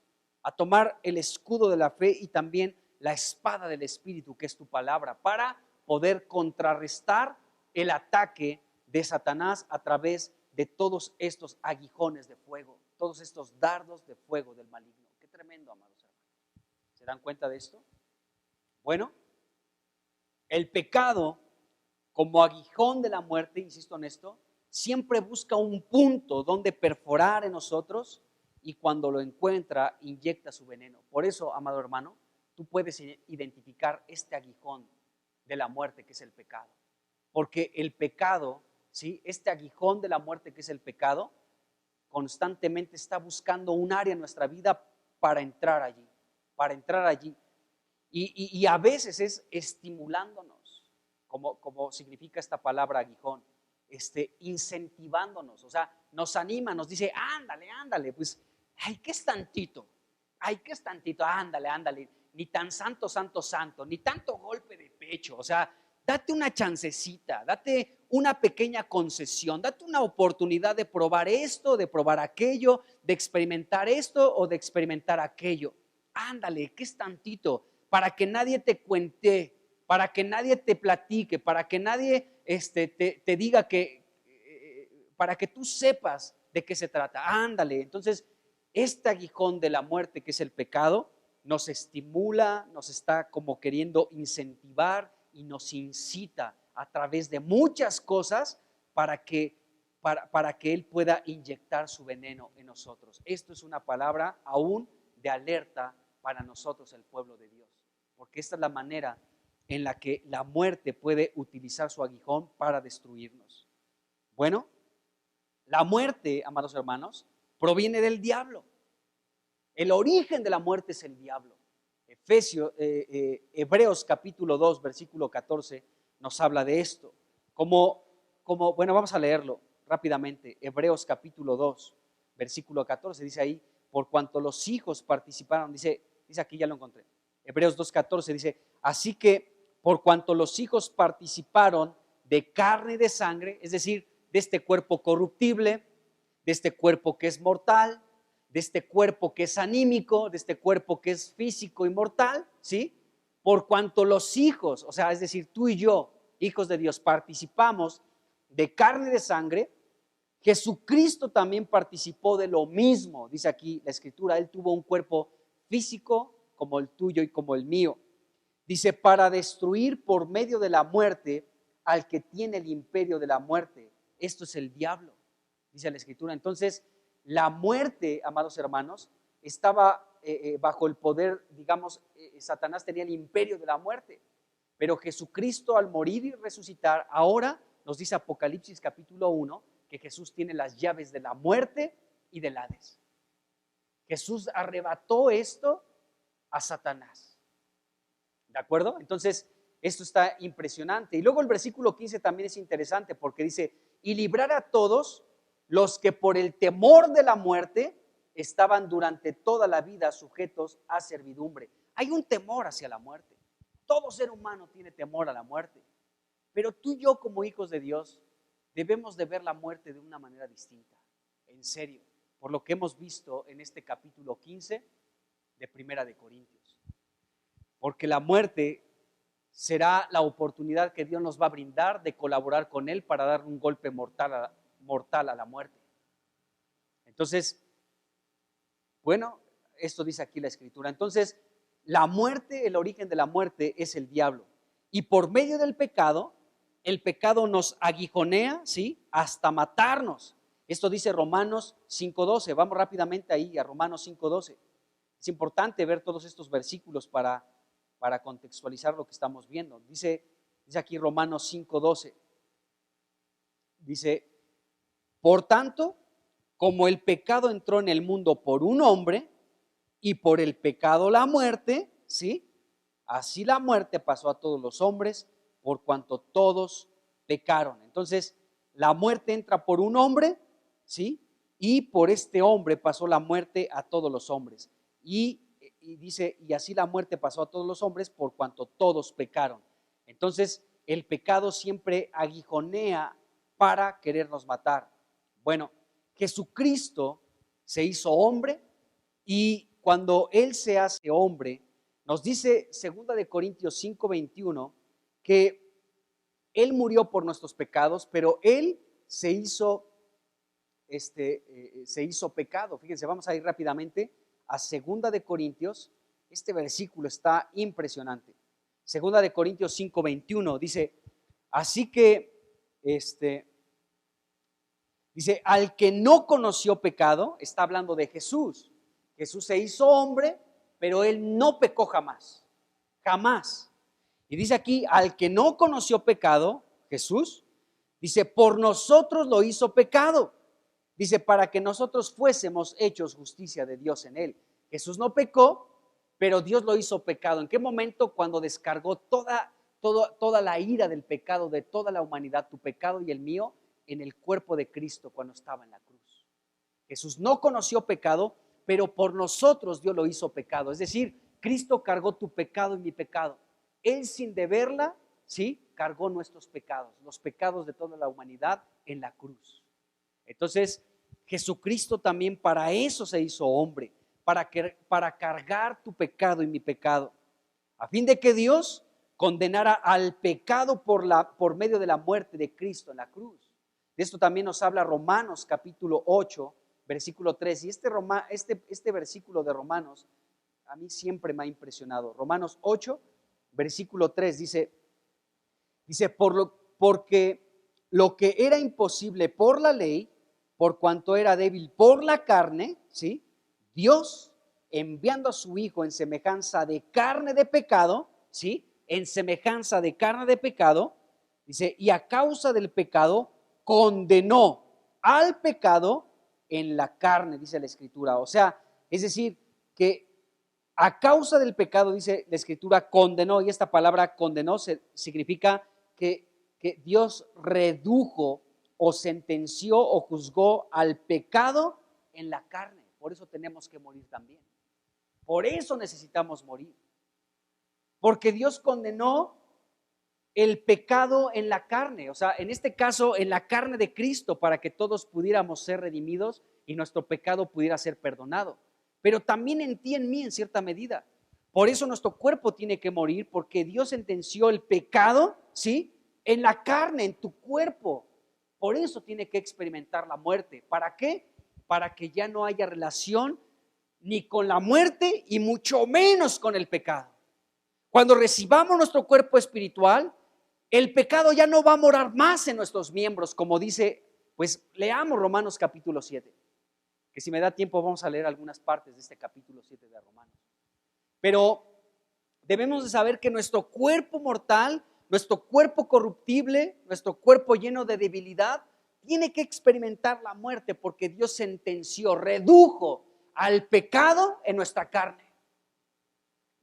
a tomar el escudo de la fe y también la espada del Espíritu, que es tu palabra, para poder contrarrestar el ataque de Satanás a través de todos estos aguijones de fuego, todos estos dardos de fuego del maligno. Qué tremendo, amados hermanos. ¿Se dan cuenta de esto? Bueno, el pecado, como aguijón de la muerte, insisto en esto, siempre busca un punto donde perforar en nosotros, y cuando lo encuentra, inyecta su veneno. Por eso, amado hermano, tú puedes identificar este aguijón de la muerte, que es el pecado. Porque el pecado, ¿sí?, este aguijón de la muerte, que es el pecado, constantemente está buscando un área en nuestra vida para entrar allí, para entrar allí. Y a veces es estimulándonos, como significa esta palabra aguijón, incentivándonos, o sea, nos anima, nos dice, ándale, pues, ay, ¿qué es tantito? Ándale, ni tan santo, ni tanto golpe de pecho, o sea, date una chancecita, date una pequeña concesión, date una oportunidad de probar esto, de probar aquello, de experimentar esto o de experimentar aquello. Ándale, ¿qué es tantito? Para que nadie te cuente, para que nadie te platique, para que nadie te diga para que tú sepas de qué se trata. Ándale, entonces este aguijón de la muerte, que es el pecado, nos estimula, nos está como queriendo incentivar y nos incita a través de muchas cosas para que Él pueda inyectar su veneno en nosotros. Esto es una palabra aún de alerta para nosotros, el pueblo de Dios, porque esta es la manera en la que la muerte puede utilizar su aguijón para destruirnos. Bueno, la muerte, amados hermanos, proviene del diablo. El origen de la muerte es el diablo. Hebreos capítulo 2, versículo 14 nos habla de esto. Bueno, vamos a leerlo rápidamente. Hebreos capítulo 2, versículo 14, dice ahí, por cuanto los hijos participaron, dice aquí, ya lo encontré, Hebreos 2:14 dice, así que por cuanto los hijos participaron de carne y de sangre, es decir, de este cuerpo corruptible, de este cuerpo que es mortal, de este cuerpo que es anímico, de este cuerpo que es físico y mortal, ¿sí? Por cuanto los hijos, o sea, es decir, tú y yo, hijos de Dios, participamos de carne y de sangre, Jesucristo también participó de lo mismo, dice aquí la Escritura, Él tuvo un cuerpo físico como el tuyo y como el mío. Dice, para destruir por medio de la muerte al que tiene el imperio de la muerte. Esto es el diablo, dice la Escritura. Entonces, la muerte, amados hermanos, estaba bajo el poder, digamos, Satanás tenía el imperio de la muerte. Pero Jesucristo al morir y resucitar, ahora nos dice Apocalipsis capítulo 1, que Jesús tiene las llaves de la muerte y del Hades. Jesús arrebató esto a Satanás. ¿De acuerdo? Entonces, esto está impresionante. Y luego el versículo 15 también es interesante porque dice, y librar a todos los que por el temor de la muerte estaban durante toda la vida sujetos a servidumbre. Hay un temor hacia la muerte. Todo ser humano tiene temor a la muerte. Pero tú y yo como hijos de Dios debemos de ver la muerte de una manera distinta. En serio, por lo que hemos visto en este capítulo 15 de Primera de Corintios. Porque la muerte será la oportunidad que Dios nos va a brindar de colaborar con Él para dar un golpe mortal a la muerte. Entonces, bueno, esto dice aquí la Escritura. Entonces, la muerte, el origen de la muerte es el diablo. Y por medio del pecado, el pecado nos aguijonea, ¿sí? Hasta matarnos. Esto dice Romanos 5:12. Vamos rápidamente ahí a Romanos 5:12. Es importante ver todos estos versículos para contextualizar lo que estamos viendo. Dice aquí Romanos 5:12. Dice, por tanto, como el pecado entró en el mundo por un hombre y por el pecado la muerte, ¿sí? Así la muerte pasó a todos los hombres por cuanto todos pecaron. Entonces, la muerte entra por un hombre, ¿sí? Y por este hombre pasó la muerte a todos los hombres. Y dice, y así la muerte pasó a todos los hombres por cuanto todos pecaron. Entonces, el pecado siempre aguijonea para querernos matar. Bueno, Jesucristo se hizo hombre y cuando Él se hace hombre, nos dice 2 de Corintios 5:21 que Él murió por nuestros pecados, pero Él se hizo pecado. Fíjense, vamos a ir rápidamente a 2 de Corintios. Este versículo está impresionante. 2 de Corintios 5:21 dice, así que dice, al que no conoció pecado, está hablando de Jesús. Jesús se hizo hombre, pero Él no pecó jamás, jamás. Y dice aquí, al que no conoció pecado, Jesús, dice, por nosotros lo hizo pecado. Dice, para que nosotros fuésemos hechos justicia de Dios en Él. Jesús no pecó, pero Dios lo hizo pecado. ¿En qué momento? Cuando descargó toda la ira del pecado de toda la humanidad, tu pecado y el mío, en el cuerpo de Cristo cuando estaba en la cruz. Jesús no conoció pecado, pero por nosotros Dios lo hizo pecado. Es decir, Cristo cargó tu pecado y mi pecado. Él sin deberla, ¿sí? Cargó nuestros pecados, los pecados de toda la humanidad en la cruz. Entonces, Jesucristo también para eso se hizo hombre, para cargar tu pecado y mi pecado, a fin de que Dios condenara al pecado por medio de la muerte de Cristo en la cruz. De esto también nos habla Romanos capítulo 8, versículo 3. Y este versículo de Romanos a mí siempre me ha impresionado. Romanos 8, versículo 3 dice porque lo que era imposible por la ley, por cuanto era débil por la carne, ¿sí? Dios, enviando a su Hijo en semejanza de carne de pecado, ¿sí? En semejanza de carne de pecado, dice, y a causa del pecado condenó al pecado en la carne, dice la Escritura. O sea, es decir, que a causa del pecado, dice la Escritura, condenó, y esta palabra condenó significa que Dios redujo o sentenció o juzgó al pecado en la carne. Por eso tenemos que morir también. Por eso necesitamos morir. Porque Dios condenó el pecado en la carne, o sea, en este caso en la carne de Cristo, para que todos pudiéramos ser redimidos y nuestro pecado pudiera ser perdonado. Pero también en ti, en mí, en cierta medida. Por eso nuestro cuerpo tiene que morir, porque Dios sentenció el pecado, ¿sí?, en la carne, en tu cuerpo. Por eso tiene que experimentar la muerte. ¿Para qué? Para que ya no haya relación ni con la muerte y mucho menos con el pecado. Cuando recibamos nuestro cuerpo espiritual, el pecado ya no va a morar más en nuestros miembros, como dice, pues leamos Romanos capítulo 7, que si me da tiempo vamos a leer algunas partes de este capítulo 7 de Romanos. Pero debemos de saber que nuestro cuerpo mortal, nuestro cuerpo corruptible, nuestro cuerpo lleno de debilidad, tiene que experimentar la muerte, porque Dios sentenció, redujo al pecado en nuestra carne.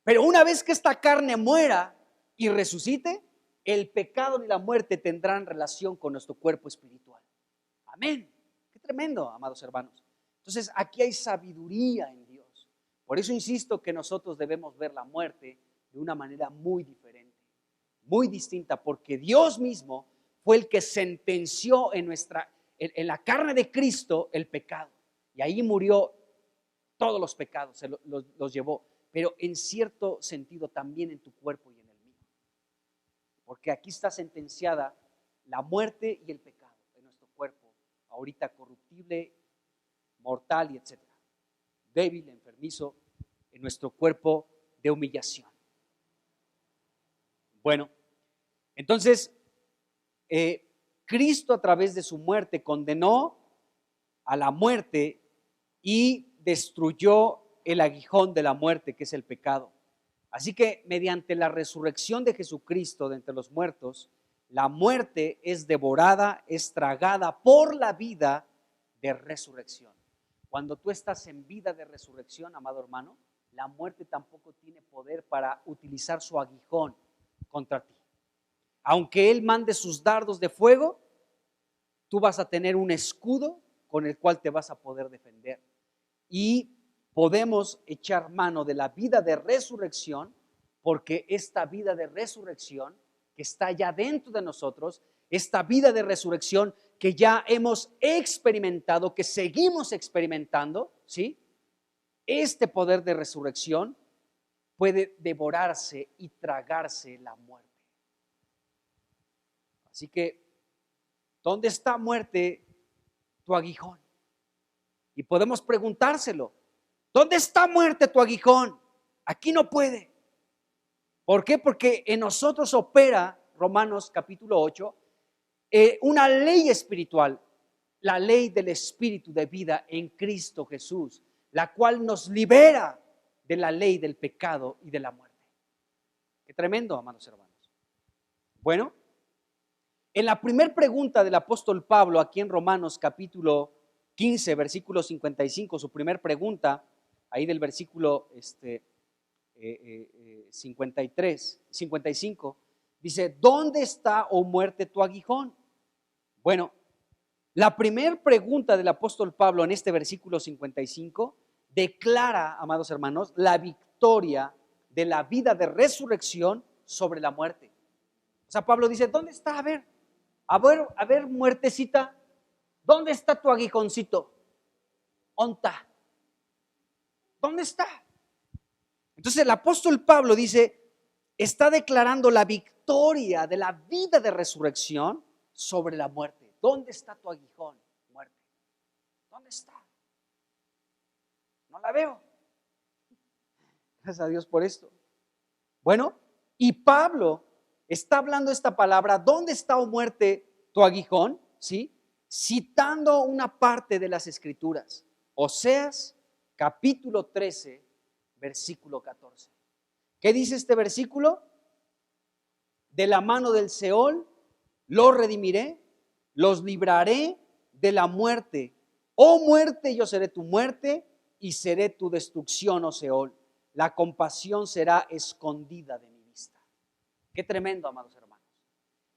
Pero una vez que esta carne muera y resucite, el pecado ni la muerte tendrán relación con nuestro cuerpo espiritual. Amén. Qué tremendo, amados hermanos. Entonces, aquí hay sabiduría en Dios. Por eso insisto que nosotros debemos ver la muerte de una manera muy diferente, muy distinta, porque Dios mismo fue el que sentenció en la carne de Cristo el pecado. Y ahí murió todos los pecados, los llevó. Pero en cierto sentido también en tu cuerpo y en el mío. Porque aquí está sentenciada la muerte y el pecado en nuestro cuerpo, ahorita corruptible, mortal y etcétera. Débil, enfermizo, en nuestro cuerpo de humillación. Bueno, entonces, Cristo a través de su muerte condenó a la muerte y destruyó el aguijón de la muerte, que es el pecado. Así que mediante la resurrección de Jesucristo de entre los muertos, la muerte es devorada, es tragada por la vida de resurrección. Cuando tú estás en vida de resurrección, amado hermano, la muerte tampoco tiene poder para utilizar su aguijón contra ti. Aunque Él mande sus dardos de fuego, tú vas a tener un escudo con el cual te vas a poder defender. Y podemos echar mano de la vida de resurrección, porque esta vida de resurrección que está ya dentro de nosotros, esta vida de resurrección que ya hemos experimentado, que seguimos experimentando, ¿sí? Este poder de resurrección puede devorarse y tragarse la muerte. Así que, ¿dónde está, muerte, tu aguijón? Y podemos preguntárselo. ¿Dónde está, muerte, tu aguijón? Aquí no puede. ¿Por qué? Porque en nosotros opera, Romanos capítulo 8, una ley espiritual, la ley del espíritu de vida en Cristo Jesús, la cual nos libera de la ley del pecado y de la muerte. Qué tremendo, amados hermanos. Bueno, en la primera pregunta del apóstol Pablo, aquí en Romanos capítulo 15, versículo 55, su primera pregunta, ahí del versículo 55, dice, ¿dónde está, oh muerte, tu aguijón? Bueno, la primera pregunta del apóstol Pablo en este versículo 55 declara, amados hermanos, la victoria de la vida de resurrección sobre la muerte. O sea, Pablo dice, ¿dónde está? A ver, muertecita, ¿dónde está tu aguijoncito? ¿Onta? ¿Dónde está? Entonces el apóstol Pablo dice, está declarando la victoria de la vida de resurrección sobre la muerte. ¿Dónde está tu aguijón, muerte? ¿Dónde está? No la veo. Gracias a Dios por esto. Bueno, y Pablo está hablando esta palabra, ¿dónde está, oh muerte, tu aguijón? ¿Sí? Citando una parte de las Escrituras. Oseas, capítulo 13, versículo 14. ¿Qué dice este versículo? De la mano del Seol los redimiré, los libraré de la muerte. Oh muerte, yo seré tu muerte y seré tu destrucción, oh Seol. La compasión será escondida de mi vista. Qué tremendo, amados hermanos.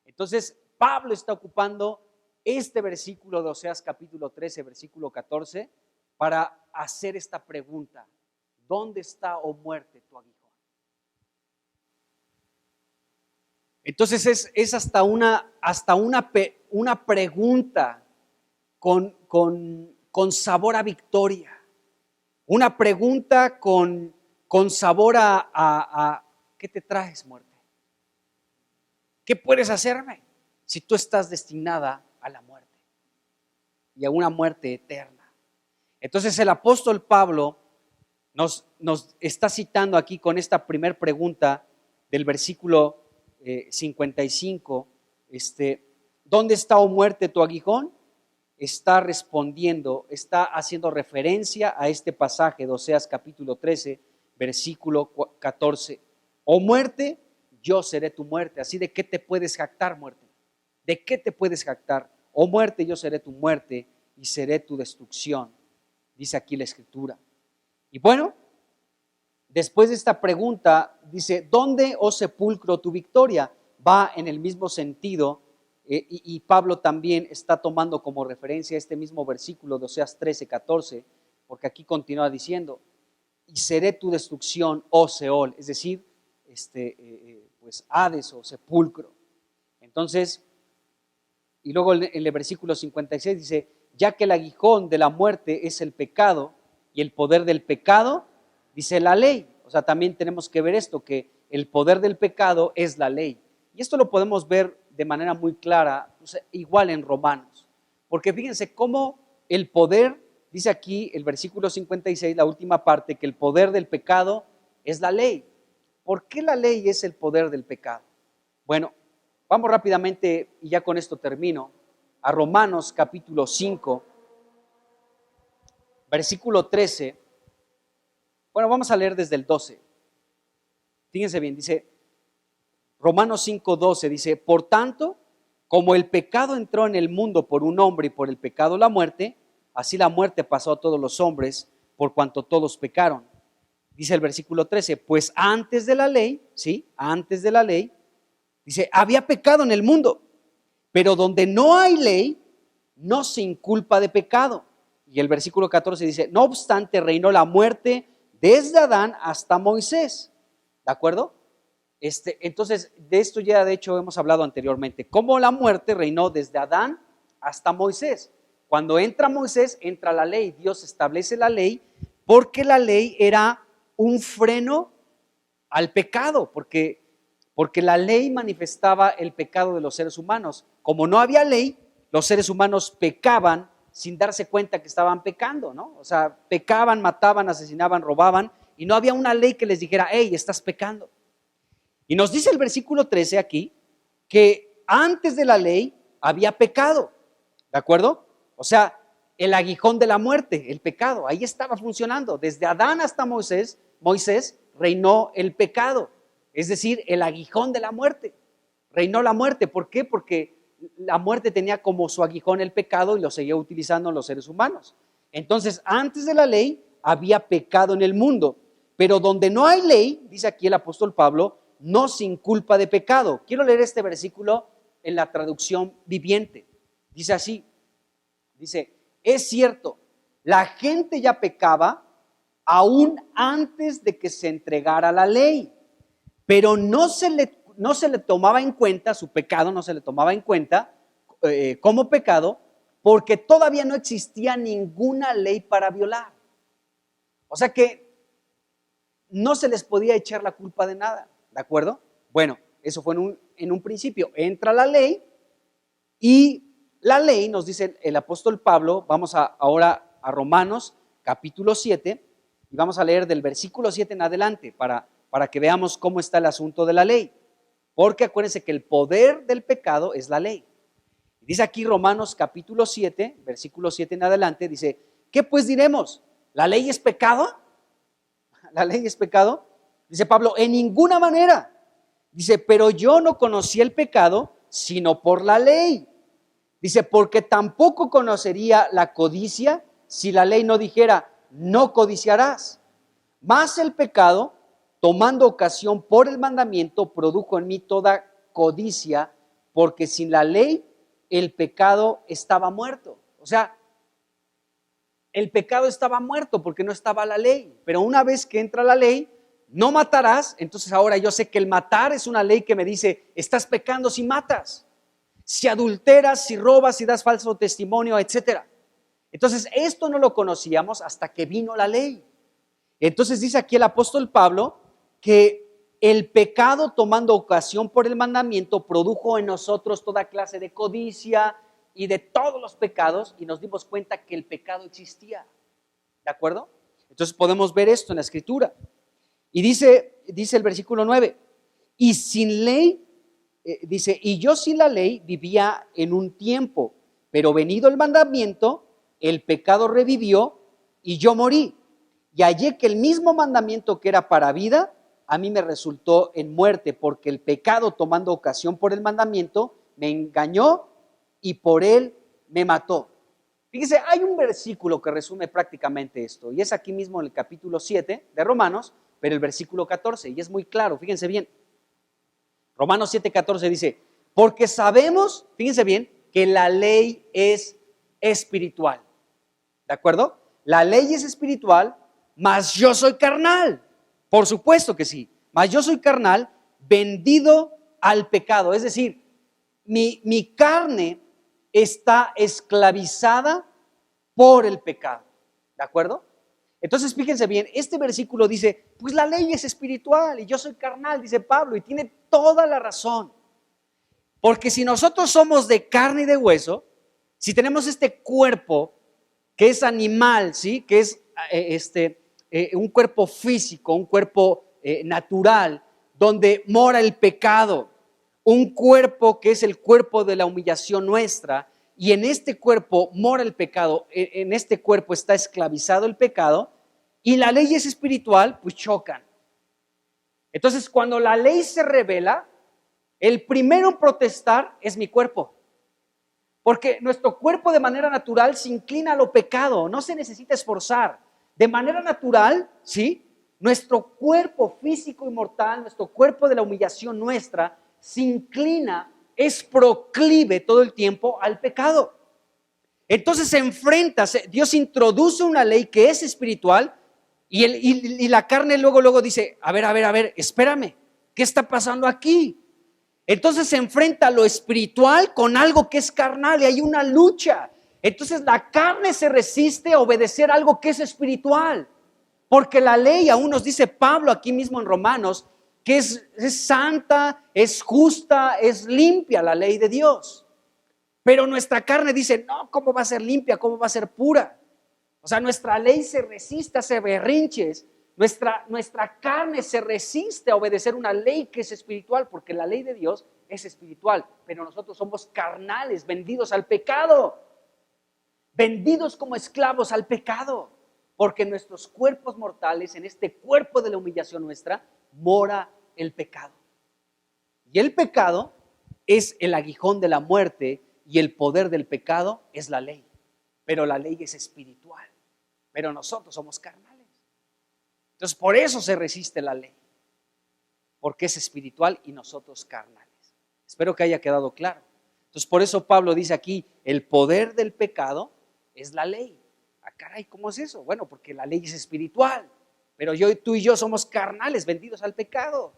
Entonces, Pablo está ocupando este versículo de Oseas capítulo 13, versículo 14, para hacer esta pregunta: ¿dónde está, oh muerte, tu aguijón? Entonces es hasta una pregunta con sabor a victoria, una pregunta con sabor a ¿qué te traes, muerte? ¿Qué puedes hacerme si tú estás destinada a la muerte y a una muerte eterna? Entonces el apóstol Pablo nos está citando aquí con esta primera pregunta del versículo 55, ¿dónde está, oh muerte, tu aguijón? Está respondiendo, está haciendo referencia a este pasaje de Oseas capítulo 13, versículo 14. Oh muerte, yo seré tu muerte. Así, ¿de qué te puedes jactar, muerte? ¿De qué te puedes jactar? Oh muerte, yo seré tu muerte y seré tu destrucción, dice aquí la escritura. Y bueno, después de esta pregunta, dice, ¿dónde, oh sepulcro, tu victoria? Va en el mismo sentido, y Pablo también está tomando como referencia este mismo versículo de Oseas 13, 14, porque aquí continúa diciendo, y seré tu destrucción, oh Seol, es decir, pues Hades o sepulcro. Entonces, y luego en el versículo 56 dice, ya que el aguijón de la muerte es el pecado, y el poder del pecado, dice la ley. O sea, también tenemos que ver esto, que el poder del pecado es la ley. Y esto lo podemos ver de manera muy clara, pues, igual en Romanos. Porque fíjense cómo el poder, dice aquí el versículo 56, la última parte, que el poder del pecado es la ley. ¿Por qué la ley es el poder del pecado? Bueno, vamos rápidamente, y ya con esto termino, a Romanos capítulo 5, versículo 13. Bueno, vamos a leer desde el 12. Fíjense bien, dice Romanos 5:12, dice, por tanto, como el pecado entró en el mundo por un hombre y por el pecado la muerte, así la muerte pasó a todos los hombres por cuanto todos pecaron. Dice el versículo 13, pues antes de la ley, ¿sí? Antes de la ley, dice, había pecado en el mundo, pero donde no hay ley, no se inculpa de pecado. Y el versículo 14 dice, no obstante reinó la muerte desde Adán hasta Moisés. ¿De acuerdo? Entonces, de esto ya de hecho hemos hablado anteriormente. Cómo la muerte reinó desde Adán hasta Moisés. Cuando entra Moisés, entra la ley. Dios establece la ley porque la ley era un freno al pecado, porque la ley manifestaba el pecado de los seres humanos. Como no había ley, los seres humanos pecaban sin darse cuenta que estaban pecando, ¿no? O sea, pecaban, mataban, asesinaban, robaban, y no había una ley que les dijera, hey, estás pecando. Y nos dice el versículo 13 aquí, que antes de la ley había pecado, ¿de acuerdo? O sea, el aguijón de la muerte, el pecado, ahí estaba funcionando. Desde Adán hasta Moisés reinó el pecado, es decir, el aguijón de la muerte. Reinó la muerte, ¿por qué? Porque la muerte tenía como su aguijón el pecado y lo seguía utilizando los seres humanos. Entonces, antes de la ley había pecado en el mundo, pero donde no hay ley, dice aquí el apóstol Pablo, no se inculpa de pecado. Quiero leer este versículo en la traducción viviente. Dice así, dice, es cierto, la gente ya pecaba aún antes de que se entregara la ley, pero no se le tomaba en cuenta, su pecado no se le tomaba en cuenta como pecado, porque todavía no existía ninguna ley para violar. O sea que no se les podía echar la culpa de nada, ¿de acuerdo? Bueno, eso fue en un principio. Entra la ley y la ley, nos dice el apóstol Pablo, vamos ahora a Romanos capítulo 7 y vamos a leer del versículo 7 en adelante para que veamos cómo está el asunto de la ley. Porque acuérdense que el poder del pecado es la ley. Dice aquí Romanos capítulo 7, versículo 7 en adelante, dice, ¿qué pues diremos? ¿La ley es pecado? ¿La ley es pecado? Dice Pablo, en ninguna manera. Dice, pero yo no conocí el pecado sino por la ley. Dice, porque tampoco conocería la codicia si la ley no dijera, no codiciarás. Mas el pecado, tomando ocasión por el mandamiento, produjo en mí toda codicia, porque sin la ley el pecado estaba muerto. O sea, el pecado estaba muerto porque no estaba la ley. Pero una vez que entra la ley, no matarás, entonces ahora yo sé que el matar es una ley que me dice, estás pecando si matas, si adulteras, si robas, si das falso testimonio, etcétera. Entonces esto no lo conocíamos hasta que vino la ley. Entonces dice aquí el apóstol Pablo que el pecado, tomando ocasión por el mandamiento, produjo en nosotros toda clase de codicia y de todos los pecados, y nos dimos cuenta que el pecado existía. ¿De acuerdo? Entonces podemos ver esto en la Escritura. Y dice el versículo 9, y sin ley, dice, y yo sin la ley vivía en un tiempo, pero venido el mandamiento, el pecado revivió y yo morí. Y hallé que el mismo mandamiento que era para vida, a mí me resultó en muerte, porque el pecado, tomando ocasión por el mandamiento, me engañó y por él me mató. Fíjese, hay un versículo que resume prácticamente esto, y es aquí mismo en el capítulo 7 de Romanos, pero el versículo 14, y es muy claro, fíjense bien. Romanos 7:14 dice, porque sabemos, fíjense bien, que la ley es espiritual. ¿De acuerdo? La ley es espiritual, mas yo soy carnal. Por supuesto que sí, mas yo soy carnal, vendido al pecado. Es decir, mi carne está esclavizada por el pecado. ¿De acuerdo? Entonces fíjense bien, este versículo dice, pues la ley es espiritual y yo soy carnal, dice Pablo, y tiene toda la razón. Porque si nosotros somos de carne y de hueso, si tenemos este cuerpo que es animal, ¿sí? Que es un cuerpo físico, un cuerpo natural, donde mora el pecado, un cuerpo que es el cuerpo de la humillación nuestra, y en este cuerpo mora el pecado, en este cuerpo está esclavizado el pecado, y la ley es espiritual, pues chocan. Entonces, cuando la ley se revela, el primero en protestar es mi cuerpo. Porque nuestro cuerpo de manera natural se inclina a lo pecado, no se necesita esforzar. De manera natural, ¿sí? Nuestro cuerpo físico y mortal, nuestro cuerpo de la humillación nuestra, se inclina, es proclive todo el tiempo al pecado. Entonces se enfrenta, Dios introduce una ley que es espiritual y la carne luego dice, a ver, espérame, ¿qué está pasando aquí? Entonces se enfrenta lo espiritual con algo que es carnal y hay una lucha. Entonces la carne se resiste a obedecer algo que es espiritual, porque la ley, aún nos dice Pablo aquí mismo en Romanos, que es santa, es justa, es limpia la ley de Dios. Pero nuestra carne dice, no, ¿cómo va a ser limpia? ¿Cómo va a ser pura? O sea, nuestra ley se resiste, hace berrinches. Nuestra carne se resiste a obedecer una ley que es espiritual, porque la ley de Dios es espiritual, pero nosotros somos carnales, vendidos al pecado, vendidos como esclavos al pecado, porque en nuestros cuerpos mortales, en este cuerpo de la humillación nuestra, mora el pecado. Y el pecado es el aguijón de la muerte y el poder del pecado es la ley, pero la ley es espiritual, pero nosotros somos carnales. Entonces, por eso se resiste la ley, porque es espiritual y nosotros carnales. Espero que haya quedado claro. Entonces, por eso Pablo dice aquí, el poder del pecado es la ley. Ah, caray, ¿cómo es eso? Bueno, porque la ley es espiritual, pero tú y yo somos carnales, vendidos al pecado.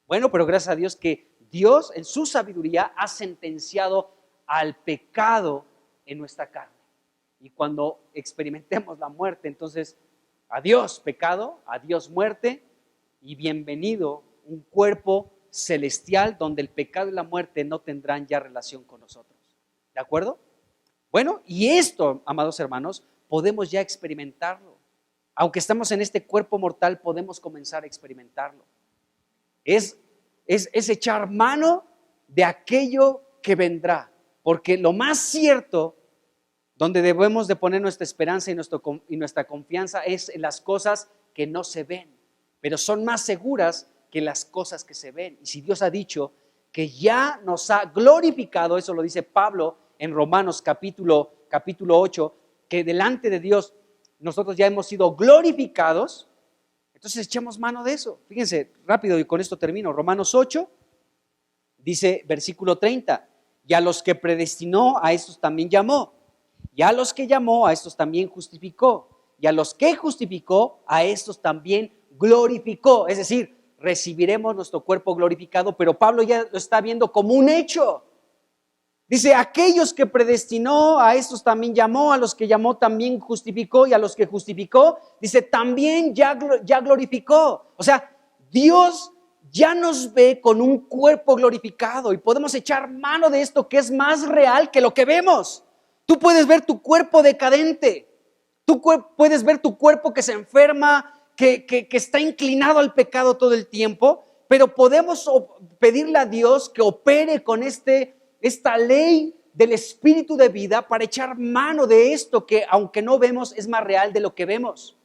Bueno, pero gracias a Dios que Dios en su sabiduría ha sentenciado al pecado en nuestra carne. Y cuando experimentemos la muerte, entonces adiós pecado, adiós muerte y bienvenido un cuerpo celestial donde el pecado y la muerte no tendrán ya relación con nosotros. ¿De acuerdo? Bueno, y esto, amados hermanos, podemos ya experimentarlo. Aunque estamos en este cuerpo mortal, podemos comenzar a experimentarlo. Es echar mano de aquello que vendrá, porque lo más cierto donde debemos de poner nuestra esperanza y nuestra confianza es en las cosas que no se ven, pero son más seguras que las cosas que se ven. Y si Dios ha dicho que ya nos ha glorificado, eso lo dice Pablo en Romanos capítulo 8, que delante de Dios nosotros ya hemos sido glorificados, entonces echemos mano de eso. Fíjense, rápido y con esto termino. Romanos 8, dice versículo 30, y a los que predestinó, a estos también llamó. Y a los que llamó, a estos también justificó. Y a los que justificó, a estos también glorificó. Es decir, recibiremos nuestro cuerpo glorificado, pero Pablo ya lo está viendo como un hecho. Dice, aquellos que predestinó, a estos también llamó, a los que llamó también justificó, y a los que justificó, dice, también ya glorificó. O sea, Dios ya nos ve con un cuerpo glorificado y podemos echar mano de esto que es más real que lo que vemos. Tú puedes ver tu cuerpo decadente, tú puedes ver tu cuerpo que se enferma, que está inclinado al pecado todo el tiempo, pero podemos pedirle a Dios que opere con esta ley del espíritu de vida para echar mano de esto que aunque no vemos es más real de lo que vemos.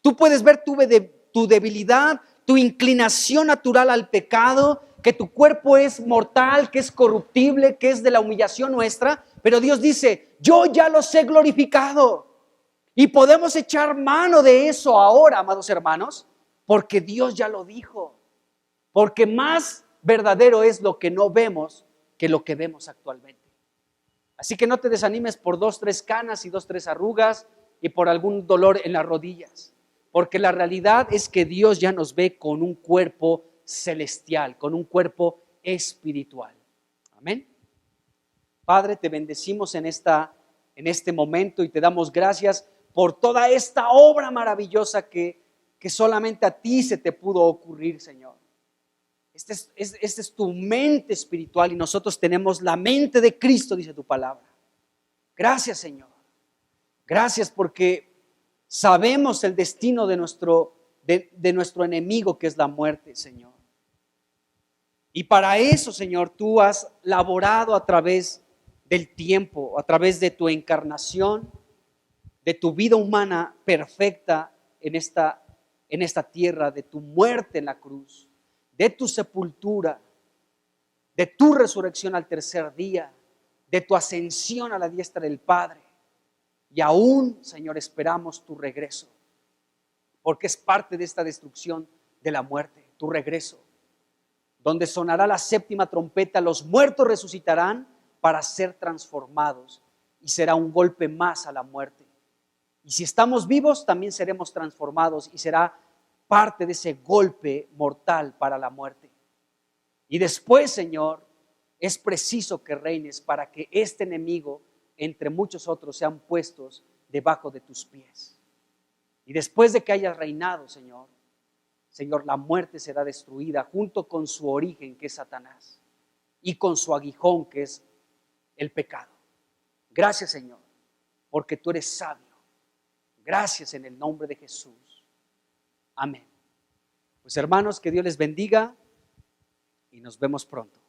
Tú puedes ver tu debilidad, tu inclinación natural al pecado, que tu cuerpo es mortal, que es corruptible, que es de la humillación nuestra, pero Dios dice, yo ya los he glorificado. Y podemos echar mano de eso ahora, amados hermanos, porque Dios ya lo dijo. Porque más verdadero es lo que no vemos que lo que vemos actualmente. Así que no te desanimes por 2, 3 canas y 2, 3 arrugas y por algún dolor en las rodillas. Porque la realidad es que Dios ya nos ve con un cuerpo celestial, con un cuerpo espiritual. Amén. Padre, te bendecimos en este momento y te damos gracias por toda esta obra maravillosa que solamente a ti se te pudo ocurrir, Señor. Esta es tu mente espiritual y nosotros tenemos la mente de Cristo, dice tu palabra. Gracias, Señor. Gracias porque sabemos el destino de nuestro enemigo, que es la muerte, Señor. Y para eso, Señor, tú has laborado a través del tiempo, a través de tu encarnación, de tu vida humana perfecta en esta tierra, de tu muerte en la cruz, de tu sepultura, de tu resurrección al tercer día, de tu ascensión a la diestra del Padre. Y aún, Señor, esperamos tu regreso, porque es parte de esta destrucción de la muerte, tu regreso, donde sonará la séptima trompeta, los muertos resucitarán para ser transformados y será un golpe más a la muerte. Y si estamos vivos, también seremos transformados y será parte de ese golpe mortal para la muerte. Y después, Señor, es preciso que reines para que este enemigo, entre muchos otros, sean puestos debajo de tus pies. Y después de que hayas reinado, Señor, la muerte será destruida junto con su origen, que es Satanás, y con su aguijón, que es el pecado. Gracias, Señor, porque tú eres sabio. Gracias en el nombre de Jesús. Amén. Pues hermanos, que Dios les bendiga y nos vemos pronto.